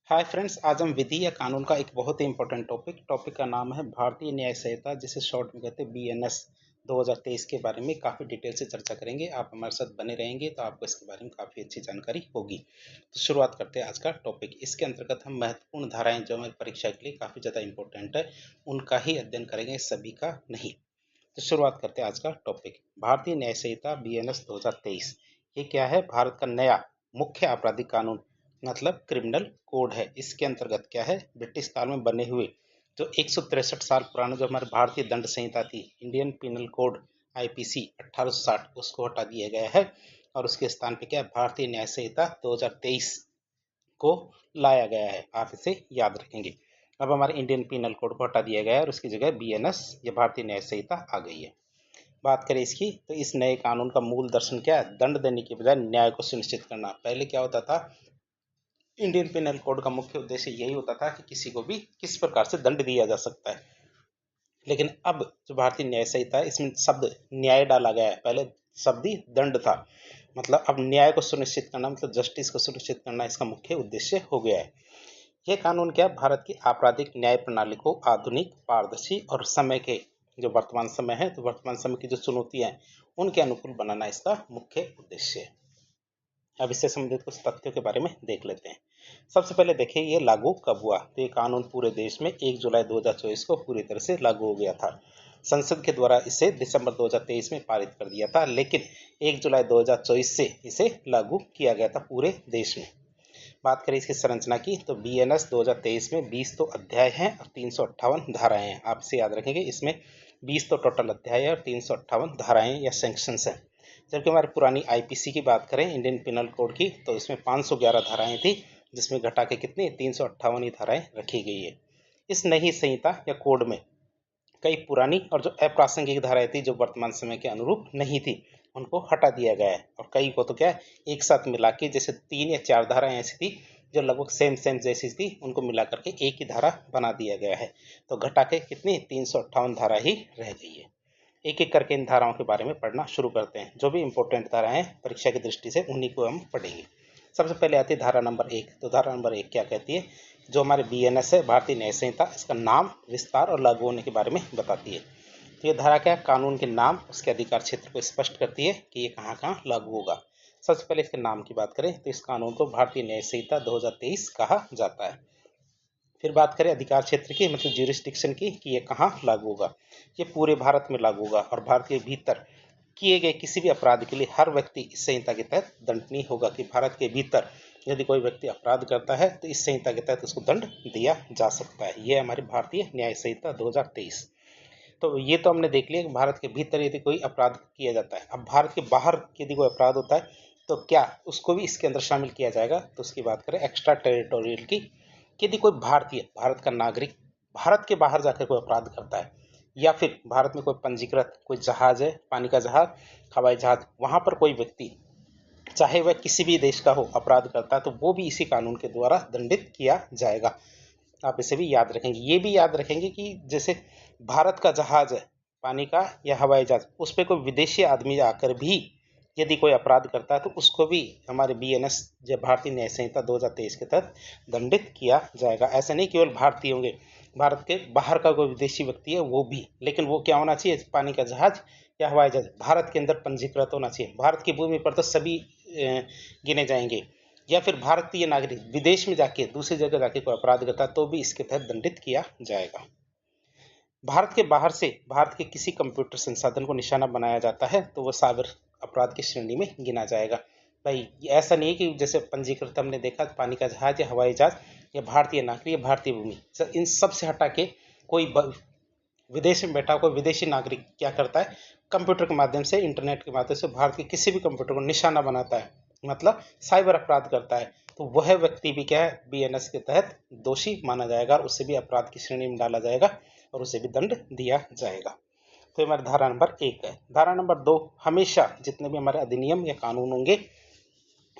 Hi friends, आज हम विधि या कानून का एक बहुत ही इंपॉर्टेंट टॉपिक का नाम है भारतीय न्याय संहिता, जिसे शॉर्ट में कहते हैं बीएनएस 2023 के बारे में काफ़ी डिटेल से चर्चा करेंगे। आप हमारे साथ बने रहेंगे तो आपको इसके बारे में काफ़ी अच्छी जानकारी होगी। तो शुरुआत करते हैं आज का टॉपिक। इसके अंतर्गत हम महत्वपूर्ण धाराएं जो हमारी परीक्षा के लिए काफ़ी ज़्यादा इंपॉर्टेंट है, उनका ही अध्ययन करेंगे, सभी का नहीं। तो शुरुआत करते हैं आज का टॉपिक। भारतीय न्याय संहिता बीएनएस 2023 ये क्या है? भारत का नया मुख्य आपराधिक कानून मतलब क्रिमिनल कोड है। इसके अंतर्गत क्या है, ब्रिटिश काल में बने हुए जो 163 साल पुराना जो हमारे भारतीय दंड संहिता थी, इंडियन पिनल कोड आईपीसी 1860, उसको हटा दिया गया है और उसके स्थान पे क्या है, भारतीय न्याय संहिता 2023 को लाया गया है। आप इसे याद रखेंगे। अब हमारे इंडियन पिनल कोड को हटा दिया गया है और उसकी जगह बीएनएस या भारतीय न्याय संहिता आ गई है। बात करें इसकी, तो इस नए कानून का मूल दर्शन क्या है? दंड देने के बजाय न्याय को सुनिश्चित करना। पहले क्या होता था, इंडियन पिनल कोड का मुख्य उद्देश्य यही होता था कि किसी को भी किस प्रकार से दंड दिया जा सकता है, लेकिन अब जो भारतीय न्याय संहिता है इसमें शब्द न्याय डाला गया है। पहले शब्द ही दंड था, मतलब अब न्याय को सुनिश्चित करना, मतलब जस्टिस को सुनिश्चित करना इसका मुख्य उद्देश्य हो गया है। यह कानून क्या, भारत की आपराधिक न्याय प्रणाली को आधुनिक, पारदर्शी और समय के जो वर्तमान समय है, तो वर्तमान समय की जो चुनौतियां हैं उनके अनुकूल बनाना इसका मुख्य उद्देश्य है। अब इससे संबंधित कुछ तथ्यों के बारे में देख लेते हैं। सबसे पहले देखिए ये लागू कब हुआ। तो ये कानून पूरे देश में 1 जुलाई 2024 को पूरी तरह से लागू हो गया था। संसद के द्वारा इसे दिसंबर 2023 में पारित कर दिया था, लेकिन 1 जुलाई 2024 से इसे लागू किया गया था पूरे देश में। बात करें इसकी संरचना की, तो बीएनएस 2023 में 20 तो अध्याय हैं और 358 धाराएं हैं। आप इसे याद रखेंगे, इसमें 20 तो टोटल अध्याय है और 358 धाराएं या सेक्शंस हैं। जबकि हमारी पुरानी आईपीसी की बात करें, इंडियन पिनल कोड की, तो इसमें 511 धाराएं थी, जिसमें घटा के कितनी 358 ही धाराएं रखी गई है। इस नई संहिता या कोड में कई पुरानी और जो अप्रासंगिक धाराएं थी, जो वर्तमान समय के अनुरूप नहीं थी, उनको हटा दिया गया है। और कई को तो क्या है, एक साथ मिला के, जैसे 3 या 4 धाराएं ऐसी थी जो लगभग सेम जैसी थी, उनको मिला करके एक ही धारा बना दिया गया है। तो घटा के कितनी 358 धारा ही रह गई है। एक एक करके इन धाराओं के बारे में पढ़ना शुरू करते हैं। जो भी इंपॉर्टेंट धाराएं हैं परीक्षा की दृष्टि से, उन्हीं को हम पढ़ेंगे। सबसे पहले आती है धारा नंबर 1। तो धारा नंबर 1 क्या कहती है? जो हमारे बीएनएस है, भारतीय न्याय संहिता, इसका नाम, विस्तार और लागू होने के बारे में बताती है। तो ये धारा क्या है, कानून के नाम, उसके अधिकार क्षेत्र को स्पष्ट करती है कि ये कहाँ कहाँ लागू होगा। सबसे पहले इसके नाम की बात करें, तो इस कानून को भारतीय न्याय संहिता 2023 कहा जाता है। फिर बात करें अधिकार क्षेत्र की, मतलब ज्यूरिस्डिक्शन की, कि ये कहाँ लागू होगा। ये पूरे भारत में लागू होगा और भारत के भीतर किए गए किसी भी अपराध के लिए हर व्यक्ति इस संहिता के तहत दंडनीय होगा। कि भारत के भीतर यदि कोई व्यक्ति अपराध करता है तो इस संहिता के तहत उसको दंड दिया जा सकता है। ये हमारी भारतीय न्याय संहिता 2023। तो ये तो हमने देख लिया कि भारत के भीतर यदि कोई अपराध किया जाता है। अब भारत के बाहर यदि कोई अपराध होता है तो क्या उसको भी इसके अंदर शामिल किया जाएगा। तो उसकी बात करें एक्स्ट्रा टेरिटोरियल की, कि यदि कोई भारतीय, भारत का नागरिक भारत के बाहर जाकर कोई अपराध करता है, या फिर भारत में कोई पंजीकृत कोई जहाज है, पानी का जहाज, हवाई जहाज, वहां पर कोई व्यक्ति चाहे वह किसी भी देश का हो अपराध करता है, तो वो भी इसी कानून के द्वारा दंडित किया जाएगा। आप इसे भी याद रखेंगे। ये भी याद रखेंगे कि जैसे भारत का जहाज है, पानी का या हवाई जहाज, उस पर कोई विदेशी आदमी आकर भी यदि कोई अपराध करता है तो उसको भी हमारे बीएनएस या भारतीय न्याय संहिता 2023 के तहत दंडित किया जाएगा। ऐसा नहीं केवल भारतीय होंगे, भारत के बाहर का कोई विदेशी व्यक्ति है वो भी, लेकिन वो क्या होना चाहिए, पानी का जहाज या हवाई जहाज भारत के अंदर पंजीकृत होना चाहिए। भारत की भूमि पर तो सभी गिने जाएंगे। या फिर भारतीय नागरिक विदेश में जाके दूसरी जगह जाके कोई अपराध करता है तो भी इसके तहत दंडित किया जाएगा। भारत के बाहर से भारत के किसी कंप्यूटर संसाधन को निशाना बनाया जाता है तो वह साइबर अपराध की श्रेणी में गिना जाएगा। भाई ऐसा नहीं है कि जैसे पंजीकृत हमने देखा पानी का जहाज या हवाई जहाज या भारतीय नागरिक या भारतीय भूमि, इन सब से हटा के कोई विदेश में बैठा कोई विदेशी नागरिक क्या करता है, कंप्यूटर के माध्यम से, इंटरनेट के माध्यम से भारत के किसी भी कंप्यूटर को निशाना बनाता है, मतलब साइबर अपराध करता है, तो वह व्यक्ति भी क्या है, बीएनएस के तहत दोषी माना जाएगा और उसे भी अपराध की श्रेणी में डाला जाएगा और उसे भी दंड दिया जाएगा। तो हमारी धारा नंबर 1 है। धारा नंबर 2, हमेशा जितने भी हमारे अधिनियम या कानून होंगे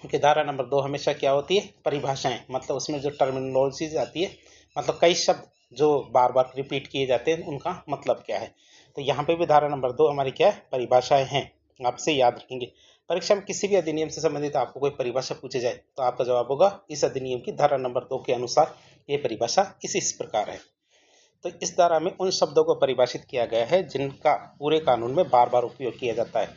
उनकी धारा नंबर 2 हमेशा क्या होती है, परिभाषाएं, मतलब उसमें जो टर्मिनोलॉजीज आती है, मतलब कई शब्द जो बार बार रिपीट किए जाते हैं उनका मतलब क्या है। तो यहाँ पे भी धारा नंबर 2 हमारी क्या है, परिभाषाएं हैं। आपसे याद रखेंगे। परीक्षा में किसी भी अधिनियम से संबंधित आपको कोई परिभाषा पूछे जाए तो आपका जवाब होगा इस अधिनियम की धारा नंबर 2 के अनुसार ये परिभाषा इस प्रकार है। तो इस धारा में उन शब्दों को परिभाषित किया गया है जिनका पूरे कानून में बार बार उपयोग किया जाता है,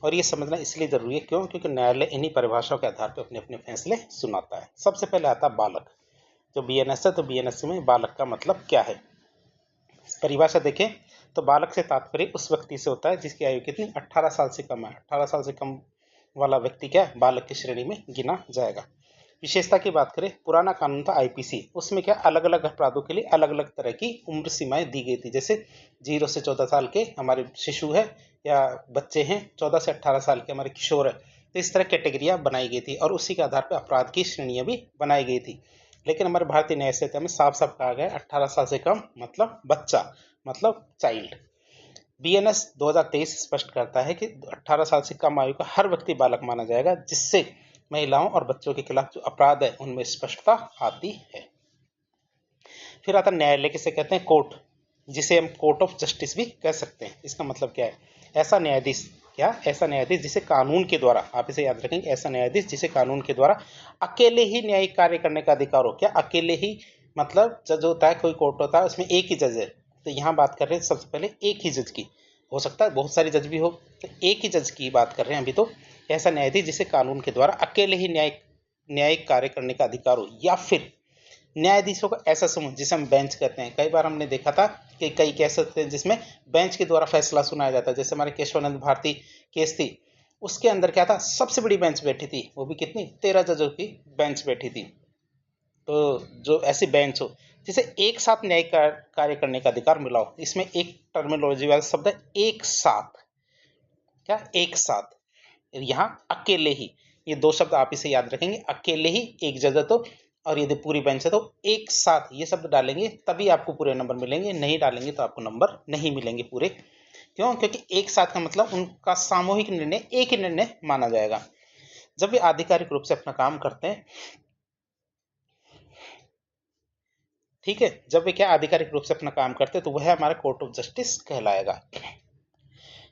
और ये समझना इसलिए जरूरी है क्योंकि न्यायालय इन्हीं परिभाषाओं के आधार पर अपने अपने फैसले सुनाता है। सबसे पहले आता है बालक, जो बीएनएस है। तो बीएनएस में बालक का मतलब क्या है, परिभाषा देखें तो बालक से तात्पर्य उस व्यक्ति से होता है जिसकी आयु कितनी 18 साल से कम है। 18 साल से कम वाला व्यक्ति क्या है, बालक की श्रेणी में गिना जाएगा। विशेषता की बात करें, पुराना कानून था आईपीसी, उसमें क्या अलग अलग अपराधों के लिए अलग अलग तरह की उम्र सीमाएं दी गई थी। जैसे 0 से 14 साल के हमारे शिशु है या बच्चे हैं, 14 से 18 साल के हमारे किशोर है। तो इस तरह कैटेगरियां बनाई गई थी और उसी के आधार पर अपराध की श्रेणियां भी बनाई गई थी। लेकिन हमारे भारतीय न्याय संहिता में साफ साफ कहा गया 18 साल से कम मतलब बच्चा, मतलब चाइल्ड। बीएनएस 2023 स्पष्ट करता है कि 18 साल से कम आयु का हर व्यक्ति बालक माना जाएगा, जिससे महिलाओं और बच्चों के खिलाफ जो अपराध है उनमें स्पष्टता आती है। फिर आता न्यायालय, किसे कहते हैं, कोर्ट, जिसे हम कोर्ट ऑफ जस्टिस भी कह सकते हैं। इसका मतलब क्या है, ऐसा न्यायाधीश, क्या ऐसा न्यायाधीश जिसे कानून के द्वारा, आप इसे याद रखेंगे, ऐसा न्यायाधीश जिसे कानून के द्वारा अकेले ही न्यायिक कार्य करने का अधिकार हो। क्या अकेले ही, मतलब जज होता है, कोई कोर्ट होता है उसमें एक ही जज है, तो यहाँ बात कर रहे हैं सबसे पहले एक ही जज की, हो सकता है बहुत सारे जज भी हो, तो एक ही जज की बात कर रहे हैं अभी। तो ऐसा न्यायाधीश जिसे कानून के द्वारा अकेले ही न्यायिक कार्य करने का अधिकार हो, या फिर न्यायाधीशों का ऐसा समूह जिसे हम बेंच कहते हैं। कई बार हमने देखा था कि कई केस होते हैं जिसमें बेंच के द्वारा फैसला सुनाया जाता है। जैसे हमारे केशवानंद भारती केस थी, उसके अंदर क्या था, सबसे बड़ी बेंच बैठी थी, वो भी कितनी, 13 जजों की बेंच बैठी थी। तो जो ऐसी बेंच हो जिसे एक साथ न्यायिक कार्य करने का अधिकार मिला हो, इसमें एक टर्मिनोलॉजी वाला शब्द है एक साथ। क्या एक साथ, यहाँ अकेले ही, ये दो शब्द आप इसे याद रखेंगे, अकेले ही एक जज है तो, और यदि पूरी बेंच है तो एक साथ, ये शब्द डालेंगे तभी आपको पूरे नंबर मिलेंगे, नहीं डालेंगे तो आपको नंबर नहीं मिलेंगे पूरे। क्यों, क्योंकि एक साथ का मतलब उनका सामूहिक निर्णय एक ही निर्णय माना जाएगा। जब वे आधिकारिक रूप से अपना काम करते हैं, ठीक है, जब वे क्या आधिकारिक रूप से अपना काम करते हैं तो वह हमारा कोर्ट ऑफ जस्टिस कहलाएगा।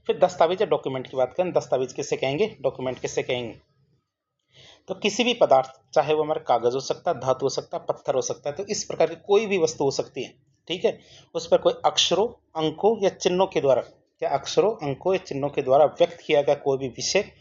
फिर दस्तावेज या डॉक्यूमेंट की बात करें, दस्तावेज किससे कहेंगे, डॉक्यूमेंट किससे कहेंगे, तो किसी भी पदार्थ, चाहे वो हमारा कागज हो सकता है, धातु हो सकता है, पत्थर हो सकता है, तो इस प्रकार की कोई भी वस्तु हो सकती है, ठीक है, उस पर कोई अक्षरों, अंकों या चिन्हों के द्वारा, क्या अक्षरों, अंकों या चिन्हों के द्वारा व्यक्त किया गया कोई भी विषय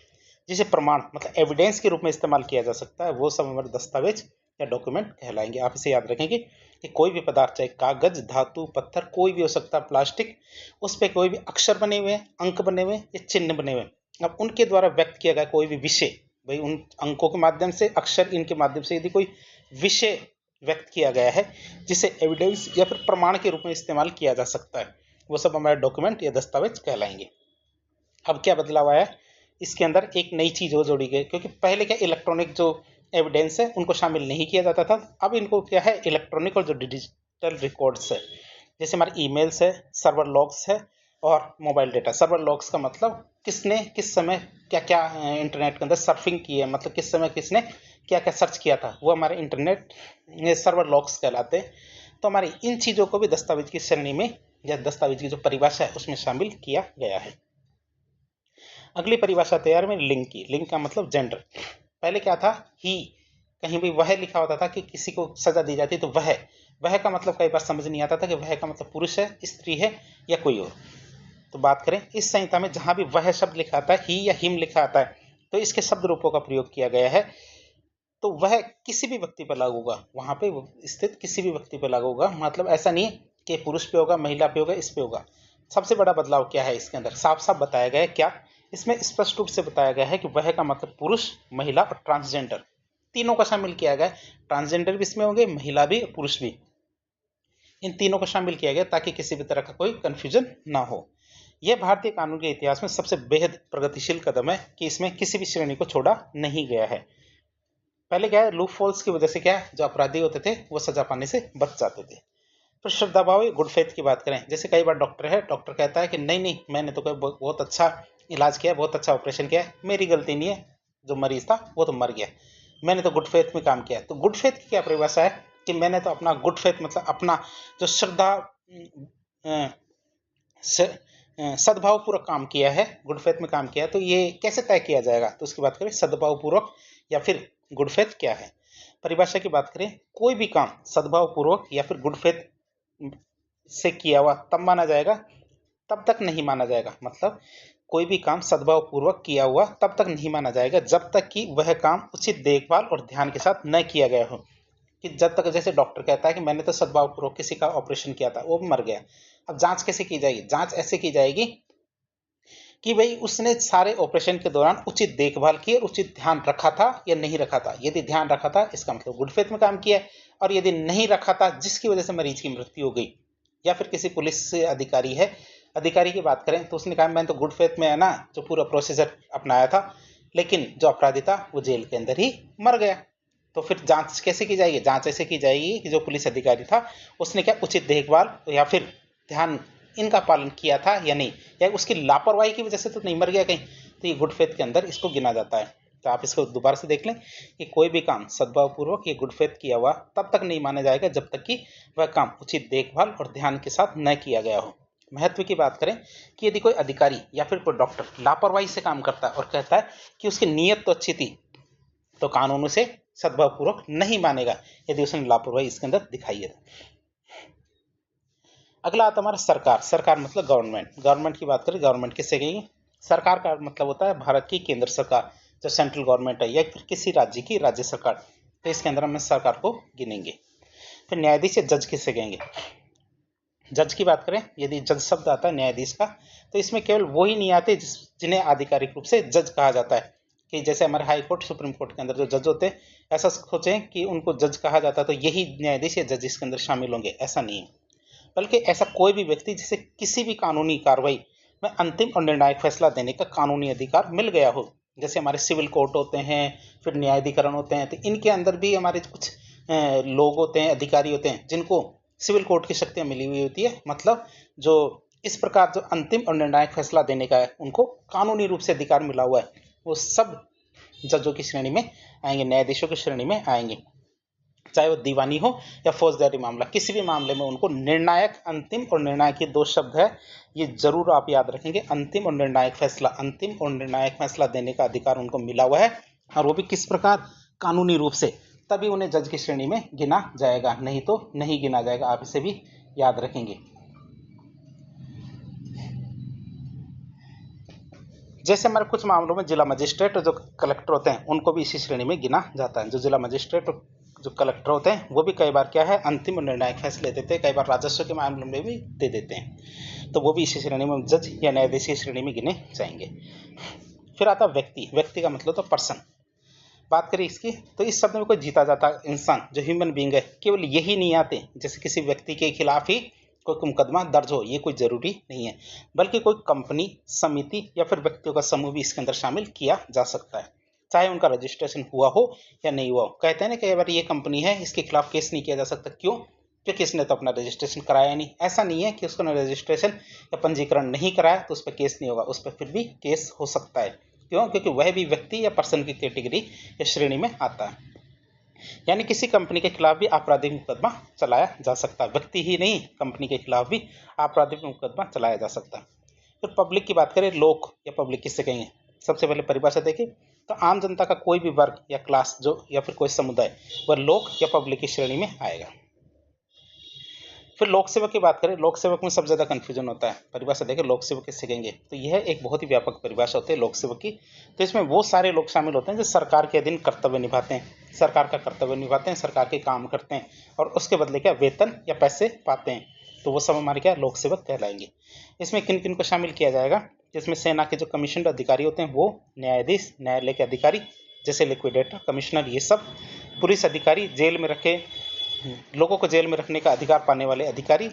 जिसे प्रमाण मतलब एविडेंस के रूप में इस्तेमाल किया जा सकता है, वो सब हमारे दस्तावेज या डॉक्यूमेंट कहलाएंगे। आप इसे याद रखेंगे कि कोई भी पदार्थ, चाहे कागज, धातु, पत्थर, कोई भी हो सकता है, प्लास्टिक, उस पर कोई भी अक्षर बने हुए हैं, अंक बने हुए हैं या चिन्ह बने हुए हैं, अब उनके द्वारा व्यक्त किया गया कोई भी विषय, भाई उन अंकों के माध्यम से, अक्षर इनके माध्यम से यदि कोई विषय व्यक्त किया गया है जिसे एविडेंस या फिर प्रमाण के रूप में इस्तेमाल किया जा सकता है, वो सब हमारे डॉक्यूमेंट या दस्तावेज कहलाएंगे। अब क्या बदलाव आया, इसके अंदर एक नई चीज हो जोड़ी गई, क्योंकि पहले क्या इलेक्ट्रॉनिक जो एविडेंस है उनको शामिल नहीं किया जाता था, अब इनको क्या है, इलेक्ट्रॉनिक और जो डिजिटल रिकॉर्ड्स है, जैसे हमारे ईमेल्स है, सर्वर लॉग्स है और मोबाइल डेटा। सर्वर लॉग्स का मतलब किसने किस समय क्या क्या इंटरनेट के अंदर सर्फिंग की है, मतलब किस समय किसने क्या क्या सर्च किया था, वो हमारे इंटरनेट सर्वर लॉग्स कहलाते हैं। तो हमारी इन चीज़ों को भी दस्तावेज की श्रेणी में या दस्तावेज की जो परिभाषा है उसमें शामिल किया गया है। अगली परिभाषा तैयार में लिंग की। लिंग का मतलब जेंडर। पहले क्या था, ही, कहीं भी वह लिखा होता था कि किसी को सजा दी जाती तो वह का मतलब कई बार समझ नहीं आता था कि वह का मतलब पुरुष है, स्त्री है या कोई और। तो बात करें इस संहिता में जहां भी वह शब्द लिखा आता है, ही या हिम लिखा आता है, तो इसके शब्द रूपों का प्रयोग किया गया है। तो वह किसी भी व्यक्ति पर लागू होगा, वहां पे स्थित किसी भी व्यक्ति पर लागू होगा, मतलब ऐसा नहीं है कि पुरुष पे होगा, महिला पे होगा, इस पे होगा। सबसे बड़ा बदलाव क्या है, इसके अंदर साफ साफ बताया गया है, क्या इसमें स्पष्ट रूप से बताया गया है कि वह का मतलब पुरुष, महिला और ट्रांसजेंडर, तीनों का शामिल किया गया है। ट्रांसजेंडर भी इसमें होंगे, महिला भी, पुरुष भी, इन तीनों को शामिल किया गया ताकि किसी भी तरह का कोई कंफ्यूजन ना हो। यह भारतीय कानून के इतिहास में सबसे बेहद प्रगतिशील कदम है कि इसमें किसी भी श्रेणी को छोड़ा नहीं गया है। पहले क्या है, लूप होल्स की वजह से क्या है, जो अपराधी होते थे वो सजा पाने से बच जाते थे। फिर श्रद्धा भाव, गुड फेथ की बात करें, जैसे कई बार डॉक्टर है, डॉक्टर कहता है कि नहीं नहीं मैंने तो कोई बहुत अच्छा इलाज किया, बहुत अच्छा ऑपरेशन किया है, मेरी गलती नहीं है, जो मरीज था वो तो मर गया, मैंने तो गुड फेथ में काम किया। तो गुड फेथ की क्या परिभाषा है कि मैंने तो अपना गुड फेथ मतलब अपना जो सद्भावपूर्वक काम किया है, गुड फेथ में काम किया है, तो ये कैसे तय किया जाएगा? तो उसकी बात करें सद्भावपूर्वक या फिर गुड फेथ क्या है। परिभाषा की बात करें, कोई भी काम सद्भावपूर्वक या फिर गुड फेथ से किया हुआ तब माना जाएगा, तब तक नहीं माना जाएगा। मतलब कोई भी काम सद्भावपूर्वक किया हुआ तब तक नहीं माना जाएगा जब तक कि वह काम उचित देखभाल और ध्यान के साथ न किया गया हो। कि जब तक, जैसे डॉक्टर कहता है कि मैंने तो सद्भावपूर्वक किसी का ऑपरेशन किया था, वो मर गया, अब जांच कैसे की जाएगी? जांच ऐसे की जाएगी कि भाई उसने सारे ऑपरेशन के दौरान उचित देखभाल की और उचित ध्यान रखा था या नहीं रखा था। यदि ध्यान रखा था, इसका मतलब गुड फेथ में काम किया है, और यदि नहीं रखा था जिसकी वजह से मरीज की मृत्यु हो गई, या फिर किसी पुलिस अधिकारी है, अधिकारी की बात करें तो उसने कहा मैंने तो गुड फेथ में है ना जो पूरा प्रोसीजर अपनाया था, लेकिन जो अपराधी था वो जेल के अंदर ही मर गया, तो फिर जांच कैसे की जाएगी? जांच ऐसे की जाएगी कि जो पुलिस अधिकारी था उसने क्या उचित देखभाल या फिर ध्यान इनका पालन किया था या नहीं, या उसकी लापरवाही की वजह से तो नहीं मर गया कहीं, तो ये गुड फेथ के अंदर इसको गिना जाता है। तो आप इसको दोबारा से देख लें कि कोई भी काम सद्भावपूर्वक ये गुड फेथ किया हुआ तब तक नहीं माना जाएगा जब तक कि वह काम उचित देखभाल और ध्यान के साथ न किया गया हो। महत्व की बात करें कि यदि कोई अधिकारी या फिर कोई डॉक्टर लापरवाही से काम करता है और कहता है कि उसकी नीयत तो अच्छी थी, तो कानून उसे सद्भावपूर्वक नहीं मानेगा यदि उसने लापरवाही इसके अंदर दिखाई है। अगला आता हमारा सरकार। सरकार मतलब गवर्नमेंट। गवर्नमेंट की बात करें, गवर्नमेंट किससे कहेंगे? सरकार का मतलब होता है भारत की केंद्र सरकार, जो सेंट्रल गवर्नमेंट है, या फिर किसी राज्य की राज्य सरकार, तो इसके अंदर हम सरकार को गिनेंगे। फिर न्यायाधीश या जज किससे कहेंगे? जज की बात करें, यदि जज शब्द आता है न्यायाधीश का, तो इसमें केवल वो ही नहीं आते जिन्हें आधिकारिक रूप से जज कहा जाता है। कि जैसे हमारे हाई कोर्ट, सुप्रीम कोर्ट के अंदर जो जज होते हैं, ऐसा सोचें कि उनको जज कहा जाता है तो यही न्यायाधीश या जज इसके अंदर शामिल होंगे, ऐसा नहीं है। बल्कि ऐसा कोई भी व्यक्ति जिसे किसी भी कानूनी कार्रवाई में अंतिम और निर्णायक फैसला देने का कानूनी अधिकार मिल गया हो। जैसे हमारे सिविल कोर्ट होते हैं, फिर न्यायाधिकरण होते हैं, तो इनके अंदर भी हमारे कुछ लोग होते हैं, अधिकारी होते हैं, जिनको सिविल कोर्ट की शक्तियां मिली हुई होती है। मतलब जो इस प्रकार जो अंतिम और निर्णायक फैसला देने का है, उनको कानूनी रूप से अधिकार मिला हुआ है, वो सब जजों की श्रेणी में आएंगे, न्यायाधीशों की श्रेणी में आएंगे। चाहे वो दीवानी हो या फौजदारी मामला, किसी भी मामले में उनको निर्णायक, अंतिम और निर्णायक, ये दो शब्द है, ये जरूर आप याद रखेंगे। अंतिम और निर्णायक फैसला, अंतिम और निर्णायक फैसला देने का अधिकार उनको मिला हुआ है, और वो भी किस प्रकार? कानूनी रूप से, तभी उन्हें जज की श्रेणी में गिना जाएगा, नहीं तो नहीं गिना जाएगा। आप इसे भी याद रखेंगे। जैसे हमारे कुछ मामलों में जिला मजिस्ट्रेट और जो कलेक्टर होते हैं उनको भी इसी श्रेणी में गिना जाता है। जो जिला मजिस्ट्रेट और जो कलेक्टर होते हैं वो भी कई बार क्या है, अंतिम और निर्णायक फैसले देते हैं, कई बार राजस्व के मामले में भी दे देते हैं, तो वो भी इसी श्रेणी में जज या न्यायाधीश की श्रेणी में गिने जाएंगे। फिर आता व्यक्ति। व्यक्ति का मतलब तो पर्सन। बात करें इसकी, तो इस शब्द में कोई जीता जाता इंसान, जो ह्यूमन बींग है, केवल यही नहीं आते जैसे किसी व्यक्ति के खिलाफ ही कोई मुकदमा दर्ज हो, ये कोई जरूरी नहीं है, बल्कि कोई कंपनी, समिति या फिर व्यक्तियों का समूह भी इसके अंदर शामिल किया जा सकता है, चाहे उनका रजिस्ट्रेशन हुआ हो या नहीं हुआ हो। कहते हैं ना कई बार ये कंपनी है, इसके खिलाफ केस नहीं किया जा सकता, क्यों? क्योंकि इसने तो अपना रजिस्ट्रेशन कराया नहीं। ऐसा नहीं है कि उसको रजिस्ट्रेशन या पंजीकरण नहीं कराया तो उस पर केस नहीं होगा, उस पर फिर भी केस हो सकता है। क्यों? क्योंकि वह भी व्यक्ति या पर्सन की कैटेगरी या श्रेणी में आता है। यानी किसी कंपनी के खिलाफ भी आपराधिक मुकदमा चलाया जा सकता है, व्यक्ति ही नहीं, कंपनी के खिलाफ भी आपराधिक मुकदमा चलाया जा सकता है। फिर पब्लिक की बात करें, लोग या पब्लिक किससे कहेंगे? सबसे पहले परिभाषा देखें तो आम जनता का कोई भी वर्ग या क्लास जो या फिर कोई समुदाय, वह लोग या पब्लिक की श्रेणी में आएगा। फिर लोक सेवक की बात करें, लोक सेवक में सबसे ज्यादा कंफ्यूजन होता है। परिभाषा देखें लोक सेवक किससे कहेंगे, तो यह एक बहुत ही व्यापक परिभाषा होती है लोक सेवक की। तो इसमें वो सारे लोग शामिल होते हैं जो सरकार के अधीन कर्तव्य निभाते हैं, सरकार का कर्तव्य निभाते हैं, सरकार के काम करते हैं और उसके बदले क्या वेतन या पैसे पाते हैं, तो वो सब हमारे क्या लोक सेवक कहलाएंगे। इसमें किन किन को शामिल किया जाएगा? जिसमें सेना के जो कमीशन अधिकारी होते हैं वो, न्यायाधीश, न्यायालय के अधिकारी जैसे लिक्विडेटर, कमिश्नर, ये सब, पुलिस अधिकारी, जेल में रखे लोगों को जेल में रखने का अधिकार पाने वाले अधिकारी,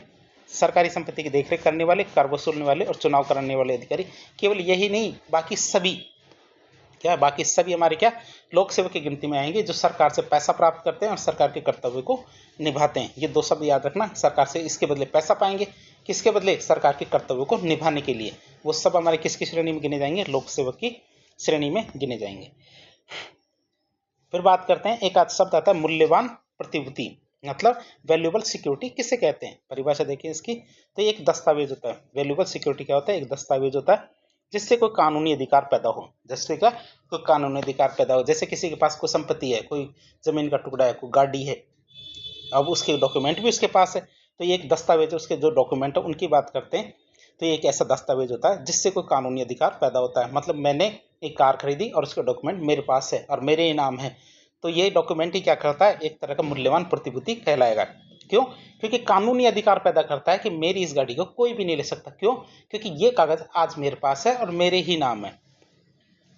सरकारी संपत्ति की देखरेख करने वाले, कर वसूलने वाले और चुनाव कराने वाले अधिकारी। केवल यही नहीं, बाकी सभी क्या, बाकी सभी हमारे क्या लोक सेवक की गिनती में आएंगे, जो सरकार से पैसा प्राप्त करते हैं और सरकार के कर्तव्य को निभाते हैं। ये दो शब्द याद रखना, सरकार से इसके बदले पैसा पाएंगे, किसके बदले? सरकार के कर्तव्य को निभाने के लिए। वो सब हमारे किसकी श्रेणी में गिने जाएंगे? लोक सेवक की श्रेणी में गिने जाएंगे। फिर बात करते हैं, एक आध शब्द आता है मूल्यवान प्रतिभूति। मतलब वैल्यूएबल सिक्योरिटी किसे कहते हैं, परिभाषा देखिए इसकी। तो ये एक दस्तावेज होता है। वैल्यूएबल सिक्योरिटी क्या होता है, एक दस्तावेज होता है जिससे कोई कानूनी अधिकार पैदा हो। जैसे क्या, कोई कानूनी अधिकार पैदा हो, जैसे किसी के पास कोई संपत्ति है, कोई जमीन का टुकड़ा है, कोई गाड़ी है, अब उसके डॉक्यूमेंट भी उसके पास है, तो ये एक दस्तावेज है, उसके जो डॉक्यूमेंट है उनकी बात करते हैं। तो ये एक ऐसा दस्तावेज होता है जिससे कोई कानूनी अधिकार पैदा होता है। मतलब मैंने एक कार खरीदी और उसका डॉक्यूमेंट मेरे पास है और मेरे ही नाम है, तो ये डॉक्यूमेंट ही क्या करता है, एक तरह का मूल्यवान प्रतिभूति कहलाएगा। क्यों? क्योंकि कानूनी अधिकार पैदा करता है कि मेरी इस गाड़ी को कोई भी नहीं ले सकता। क्यों? क्योंकि ये कागज आज मेरे पास है और मेरे ही नाम है।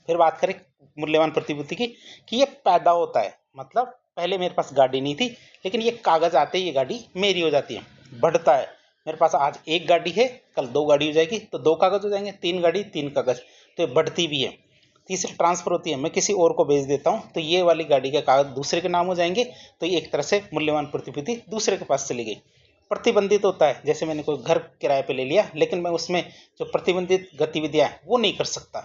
फिर बात करें मूल्यवान प्रतिभूति की, कि ये पैदा होता है, मतलब पहले मेरे पास गाड़ी नहीं थी, लेकिन ये कागज आते ही ये गाड़ी मेरी हो जाती है। बढ़ता है, मेरे पास आज एक गाड़ी है, कल दो गाड़ी हो जाएगी तो दो कागज हो जाएंगे, तीन गाड़ी तीन कागज, तो ये बढ़ती भी है। तीसरी ट्रांसफर होती है, मैं किसी और को बेच देता हूँ तो ये वाली गाड़ी के कागज दूसरे के नाम हो जाएंगे, तो ये एक तरह से मूल्यवान प्रतिभूति दूसरे के पास चली गई। प्रतिबंधित होता है, जैसे मैंने कोई घर किराए पे ले लिया, लेकिन मैं उसमें जो प्रतिबंधित गतिविधियां हैं वो नहीं कर सकता।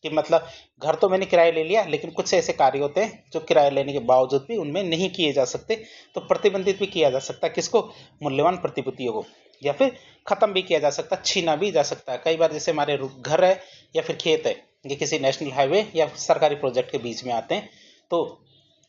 कि मतलब घर तो मैंने किराए ले लिया, लेकिन कुछ ऐसे कार्य होते हैं जो किराए लेने के बावजूद भी उनमें नहीं किए जा सकते, तो प्रतिबंधित भी किया जा सकता है किसको, मूल्यवान प्रतिभूतियों को। या फिर खत्म भी किया जा सकता है, छीना भी जा सकता है। कई बार जैसे हमारे घर है या फिर खेत है, ये किसी नेशनल हाईवे या सरकारी प्रोजेक्ट के बीच में आते हैं, तो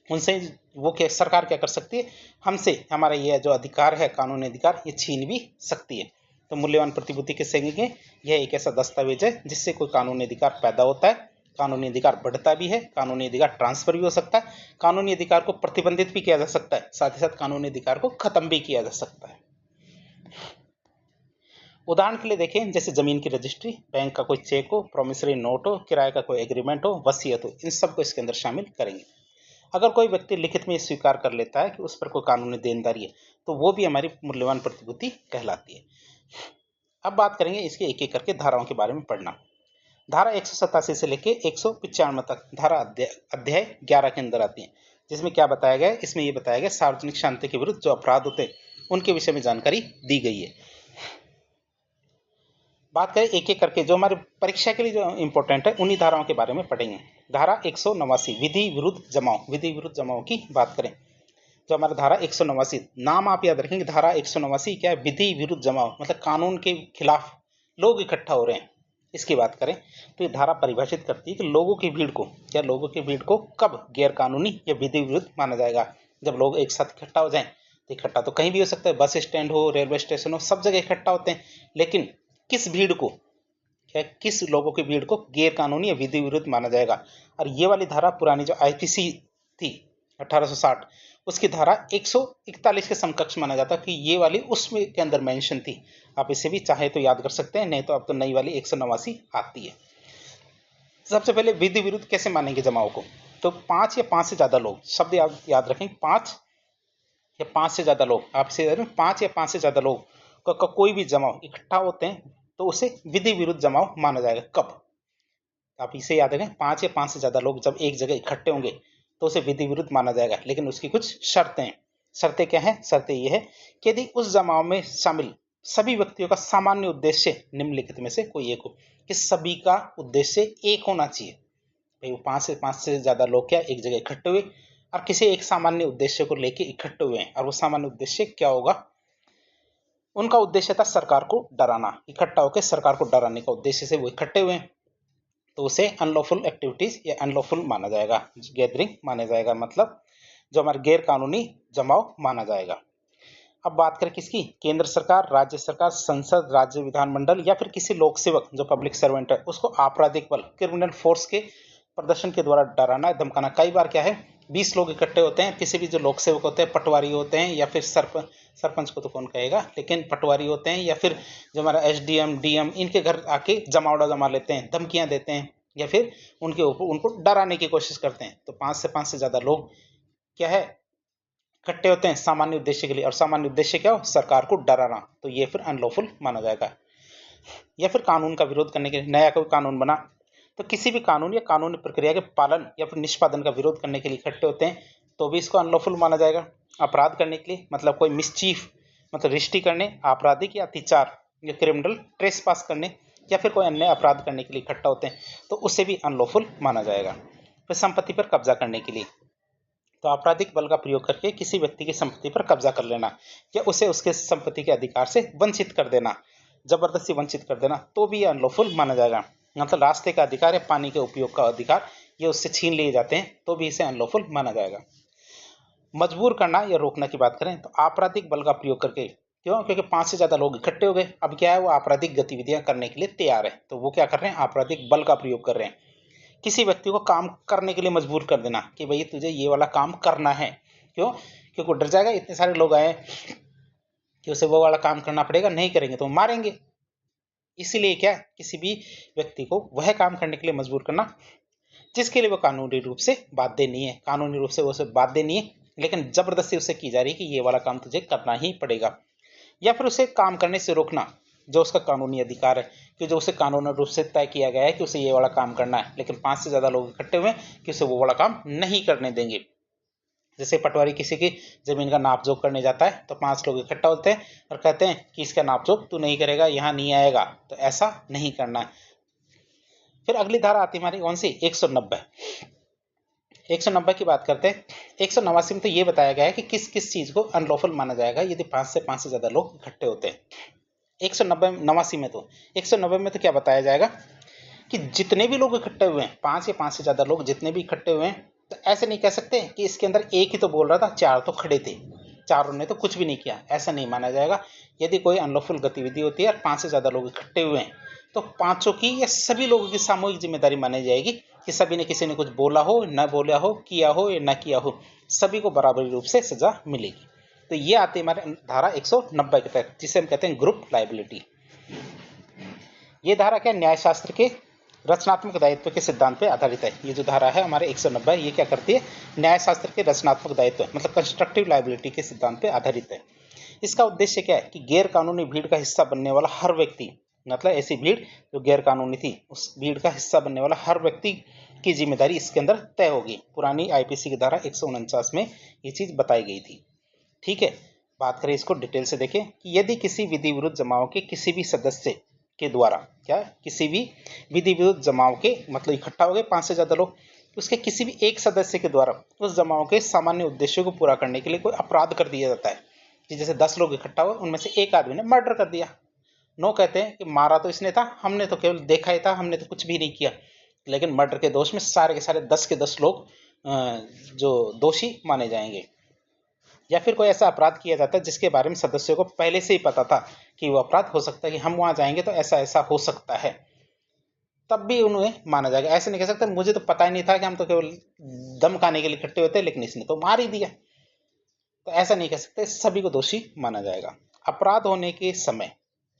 उनसे वो क्या, सरकार क्या कर सकती है, हमसे हमारा ये जो अधिकार है, कानूनी अधिकार, ये छीन भी सकती है। तो मूल्यवान प्रतिभूति किससे कहेंगे, यह एक ऐसा दस्तावेज है जिससे कोई कानूनी अधिकार पैदा होता है, कानूनी अधिकार बढ़ता भी है, कानूनी अधिकार ट्रांसफर भी हो सकता है, कानूनी अधिकार को प्रतिबंधित भी किया जा सकता है, साथ ही साथ कानूनी अधिकार को खत्म भी किया जा सकता है। उदाहरण के लिए देखें, जैसे जमीन की रजिस्ट्री, बैंक का कोई चेक हो, प्रोमिसरी नोट हो, किराए का कोई एग्रीमेंट हो, वसीयत हो, इन सबको इसके अंदर शामिल करेंगे। अगर कोई व्यक्ति लिखित में स्वीकार कर लेता है कि उस पर कोई कानूनी देनदारी है, तो वो भी हमारी मूल्यवान प्रतिभूति कहलाती है। अब बात करेंगे इसके एक एक करके धाराओं के बारे में पढ़ना। धारा 187 से लेके 195 तक धारा अध्याय 11 के अंदर आती है, जिसमें क्या बताया गया है, इसमें ये बताया गया सार्वजनिक शांति के विरुद्ध जो अपराध होते हैं उनके विषय में जानकारी दी गई है। बात करें एक एक करके, जो हमारे परीक्षा के लिए जो इंपॉर्टेंट है उन्हीं धाराओं के बारे में पढ़ेंगे। धारा 189 विधि विरुद्ध जमाव, विधि विरुद्ध जमाव की बात करें, जो हमारा धारा 189, नाम आप याद रखेंगे, धारा 189 क्या है, विधि विरुद्ध जमाव, मतलब कानून के खिलाफ लोग इकट्ठा हो रहे हैं, इसकी बात करें। तो ये धारा परिभाषित करती है कि लोगों की भीड़ को, या लोगों की भीड़ को कब गैर कानूनी या विधि विरुद्ध माना जाएगा। जब लोग एक साथ इकट्ठा हो जाएं, तो इकट्ठा तो कहीं भी हो सकता है, बस स्टैंड हो, रेलवे स्टेशन हो, सब जगह इकट्ठा होते हैं, लेकिन किस भीड़ को, क्या किस लोगों की भीड़ को गैर कानूनी या विधि विरुद्ध माना जाएगा। और ये वाली धारा पुरानी जो आईपीसी थी 1860, उसकी धारा 141 के समकक्ष माना जाता, कि ये वाली उसमें के अंदर मेंशन थी। आप इसे भी चाहे तो याद कर सकते हैं, नहीं तो अब तो नई वाली 189 आती है। सबसे पहले विधि विरुद्ध कैसे मानेंगे जमाव को, तो 5 या 5 से ज्यादा लोग, शब्द याद रखें, 5 या 5 से ज्यादा लोग, आप इसे 5 या 5 से ज्यादा लोग का कोई भी जमाव इकट्ठा होते हैं तो उसे विधि विरुद्ध जमाव माना जाएगा। कब, आप इसे याद रखें, 5 या 5 से ज्यादा लोग जब एक जगह इकट्ठे होंगे तो उसे विधि विरुद्ध माना जाएगा, लेकिन उसकी कुछ शर्तें हैं। शर्तें क्या हैं, शर्तें ये है कि यदि उस जमाव में शामिल सभी व्यक्तियों का सामान्य उद्देश्य निम्नलिखित में से कोई एक हो, कि सभी का उद्देश्य एक होना चाहिए। भाई वो 5 से ज्यादा लोग क्या एक जगह इकट्ठे हुए और किसी एक सामान्य उद्देश्य को लेकर इकट्ठे हुए हैं, और वो सामान्य उद्देश्य क्या होगा, उनका उद्देश्य था सरकार को डराना, इकट्ठा होकर सरकार को डराने का उद्देश्य से वो इकट्ठे हुए हैं, तो उसे अनलॉफुल एक्टिविटीज या अनलॉफुल माना जाएगा, गैदरिंग माना जाएगा, मतलब जो हमारे गैर कानूनी जमाव माना जाएगा। अब बात करें किसकी, केंद्र सरकार, राज्य सरकार, संसद, राज्य विधानमंडल या फिर किसी लोक सेवक जो पब्लिक सर्वेंट है, उसको आपराधिक बल, क्रिमिनल फोर्स के प्रदर्शन के द्वारा डराना, धमकाना। कई बार क्या है, 20 लोग इकट्ठे होते हैं, किसी भी जो लोक सेवक होते हैं, पटवारी होते हैं, या फिर सरपंच को तो कौन कहेगा, लेकिन पटवारी होते हैं, या फिर जो हमारा एसडीएम डीएम, इनके घर आके जमावड़ा जमा लेते हैं, धमकियां देते हैं, या फिर उनके ऊपर उनको डराने की कोशिश करते हैं। तो 5 से ज्यादा लोग क्या है, इकट्ठे होते हैं सामान्य उद्देश्य के लिए, और सामान्य उद्देश्य क्या हो, सरकार को डराना, तो ये फिर अनलॉफुल माना जाएगा। या फिर कानून का विरोध करने के लिए नया कोई कानून बना, तो किसी भी कानून या कानूनी प्रक्रिया के पालन या फिर निष्पादन का विरोध करने के लिए इकट्ठे होते हैं, तो भी इसको अनलॉफुल माना जाएगा। अपराध करने के लिए, मतलब कोई मिसचीफ, मतलब रिश्ती करने, आपराधिक या अत्याचार या क्रिमिनल ट्रेस पास करने, या फिर कोई अन्य अपराध करने के लिए इकट्ठा होते हैं, तो उससे भी अनलॉफुल माना जाएगा। फिर संपत्ति पर कब्जा करने के लिए, तो आपराधिक बल का प्रयोग करके किसी व्यक्ति की संपत्ति पर कब्जा कर लेना या उसे उसके संपत्ति के अधिकार से वंचित कर देना, जबरदस्ती वंचित कर देना, तो भी ये अनलॉफुल माना जाएगा। मतलब रास्ते का अधिकार या पानी के उपयोग का अधिकार ये उससे छीन लिए जाते हैं तो भी इसे अनलॉफुल माना जाएगा। मजबूर करना या रोकना की बात करें तो आपराधिक बल का प्रयोग करके, क्यों? क्योंकि 5 से ज्यादा लोग इकट्ठे हो गए, अब क्या है, वो आपराधिक गतिविधियां करने के लिए तैयार है, तो वो क्या कर रहे हैं, आपराधिक बल का प्रयोग कर रहे हैं। किसी व्यक्ति को काम करने के लिए मजबूर कर देना कि भाई तुझे ये वाला काम करना है, क्यों? क्योंकि वो डर जाएगा, इतने सारे लोग आए कि उसे वो वाला काम करना पड़ेगा, नहीं करेंगे तो मारेंगे। इसीलिए क्या, किसी भी व्यक्ति को वह काम करने के लिए मजबूर करना जिसके लिए वो कानूनी रूप से बाध्य नहीं है, कानूनी रूप से वो उसे बाध्य नहीं है, लेकिन जबरदस्ती उसे की जा रही है कि ये वाला काम तुझे करना ही पड़ेगा। या फिर उसे काम करने से रोकना जो उसका कानूनी अधिकार है, कि जो उसे कानूनी रूप से तय किया गया है कि उसे ये वाला काम करना है, लेकिन 5 से ज्यादा लोग इकट्ठे हुए कि उसे वो वाला काम नहीं करने देंगे। जैसे पटवारी किसी की जमीन का नापजोक करने जाता है तो 5 लोग इकट्ठा होते हैं और कहते हैं कि इसका नापजोक तू नहीं करेगा, यहाँ नहीं आएगा, तो ऐसा नहीं करना है। फिर अगली धारा आती है हमारी कौन सी, 190। 190 की बात करते हैं। 189 में तो ये बताया गया है कि किस किस चीज को अनलॉफुल माना जाएगा यदि 5 से ज्यादा लोग इकट्ठे होते हैं। 189 में तो 190 में तो क्या बताया जाएगा कि जितने भी लोग इकट्ठे हुए हैं, 5 या 5 से ज्यादा लोग जितने भी इकट्ठे हुए हैं, तो ऐसे नहीं कह सकते कि इसके अंदर एक ही तो बोल रहा था, 4 तो खड़े थे, चारों ने तो कुछ भी नहीं किया, ऐसा नहीं माना जाएगा। यदि कोई अनलॉफुल गतिविधि होती है और 5 से ज्यादा लोग इकट्ठे हुए हैं तो पांचों की या सभी लोगों की सामूहिक जिम्मेदारी मानी जाएगी कि सभी ने, किसी ने कुछ बोला हो, न बोला हो, किया हो या न किया हो, सभी को बराबरी रूप से सजा मिलेगी। तो ये आती है हमारे धारा 190 के तहत, जिसे हम कहते हैं ग्रुप लाइबिलिटी। ये धारा क्या, न्यायशास्त्र के रचनात्मक दायित्व के सिद्धांत पर आधारित है। ये जो धारा है हमारे 190, ये क्या करती है, न्यायशास्त्र के रचनात्मक दायित्व मतलब कंस्ट्रक्टिव लाइबिलिटी के सिद्धांत पर आधारित है। इसका उद्देश्य क्या है कि गैर कानूनी भीड़ का हिस्सा बनने वाला हर व्यक्ति, मतलब ऐसी भीड़ जो गैर कानूनी थी, उस भीड़ का हिस्सा बनने वाला हर व्यक्ति की जिम्मेदारी इसके अंदर तय होगी। पुरानी आईपीसी की धारा 149 में ये चीज बताई गई थी। ठीक है, बात करें इसको डिटेल से देखें कि यदि किसी विधि विरुद्ध जमाव के किसी भी सदस्य के द्वारा, क्या, किसी भी विधि विरुद्ध जमाव के, मतलब इकट्ठा हो गए 5 से ज्यादा लोग, उसके किसी भी एक सदस्य के द्वारा उस जमाव के सामान्य उद्देश्यों को पूरा करने के लिए कोई अपराध कर दिया जाता है, कि जैसे 10 लोग इकट्ठा हुए, उनमें से एक आदमी ने मर्डर कर दिया। नो कहते हैं कि मारा तो इसने था, हमने तो केवल देखा ही था, हमने तो कुछ भी नहीं किया, लेकिन मर्डर के दोष में सारे के सारे 10 के 10 लोग जो दोषी माने जाएंगे। या फिर कोई ऐसा अपराध किया जाता है जिसके बारे में सदस्यों को पहले से ही पता था कि वो अपराध हो सकता है, कि हम वहां जाएंगे तो ऐसा ऐसा हो सकता है, तब भी उन्हें माना जाएगा। ऐसे नहीं कह सकते मुझे तो पता ही नहीं था, कि हम तो केवल दम खाने के लिए इकट्ठे होते, लेकिन इसने तो मार ही दिया, तो ऐसा नहीं कह सकते, सभी को दोषी माना जाएगा। अपराध होने के समय,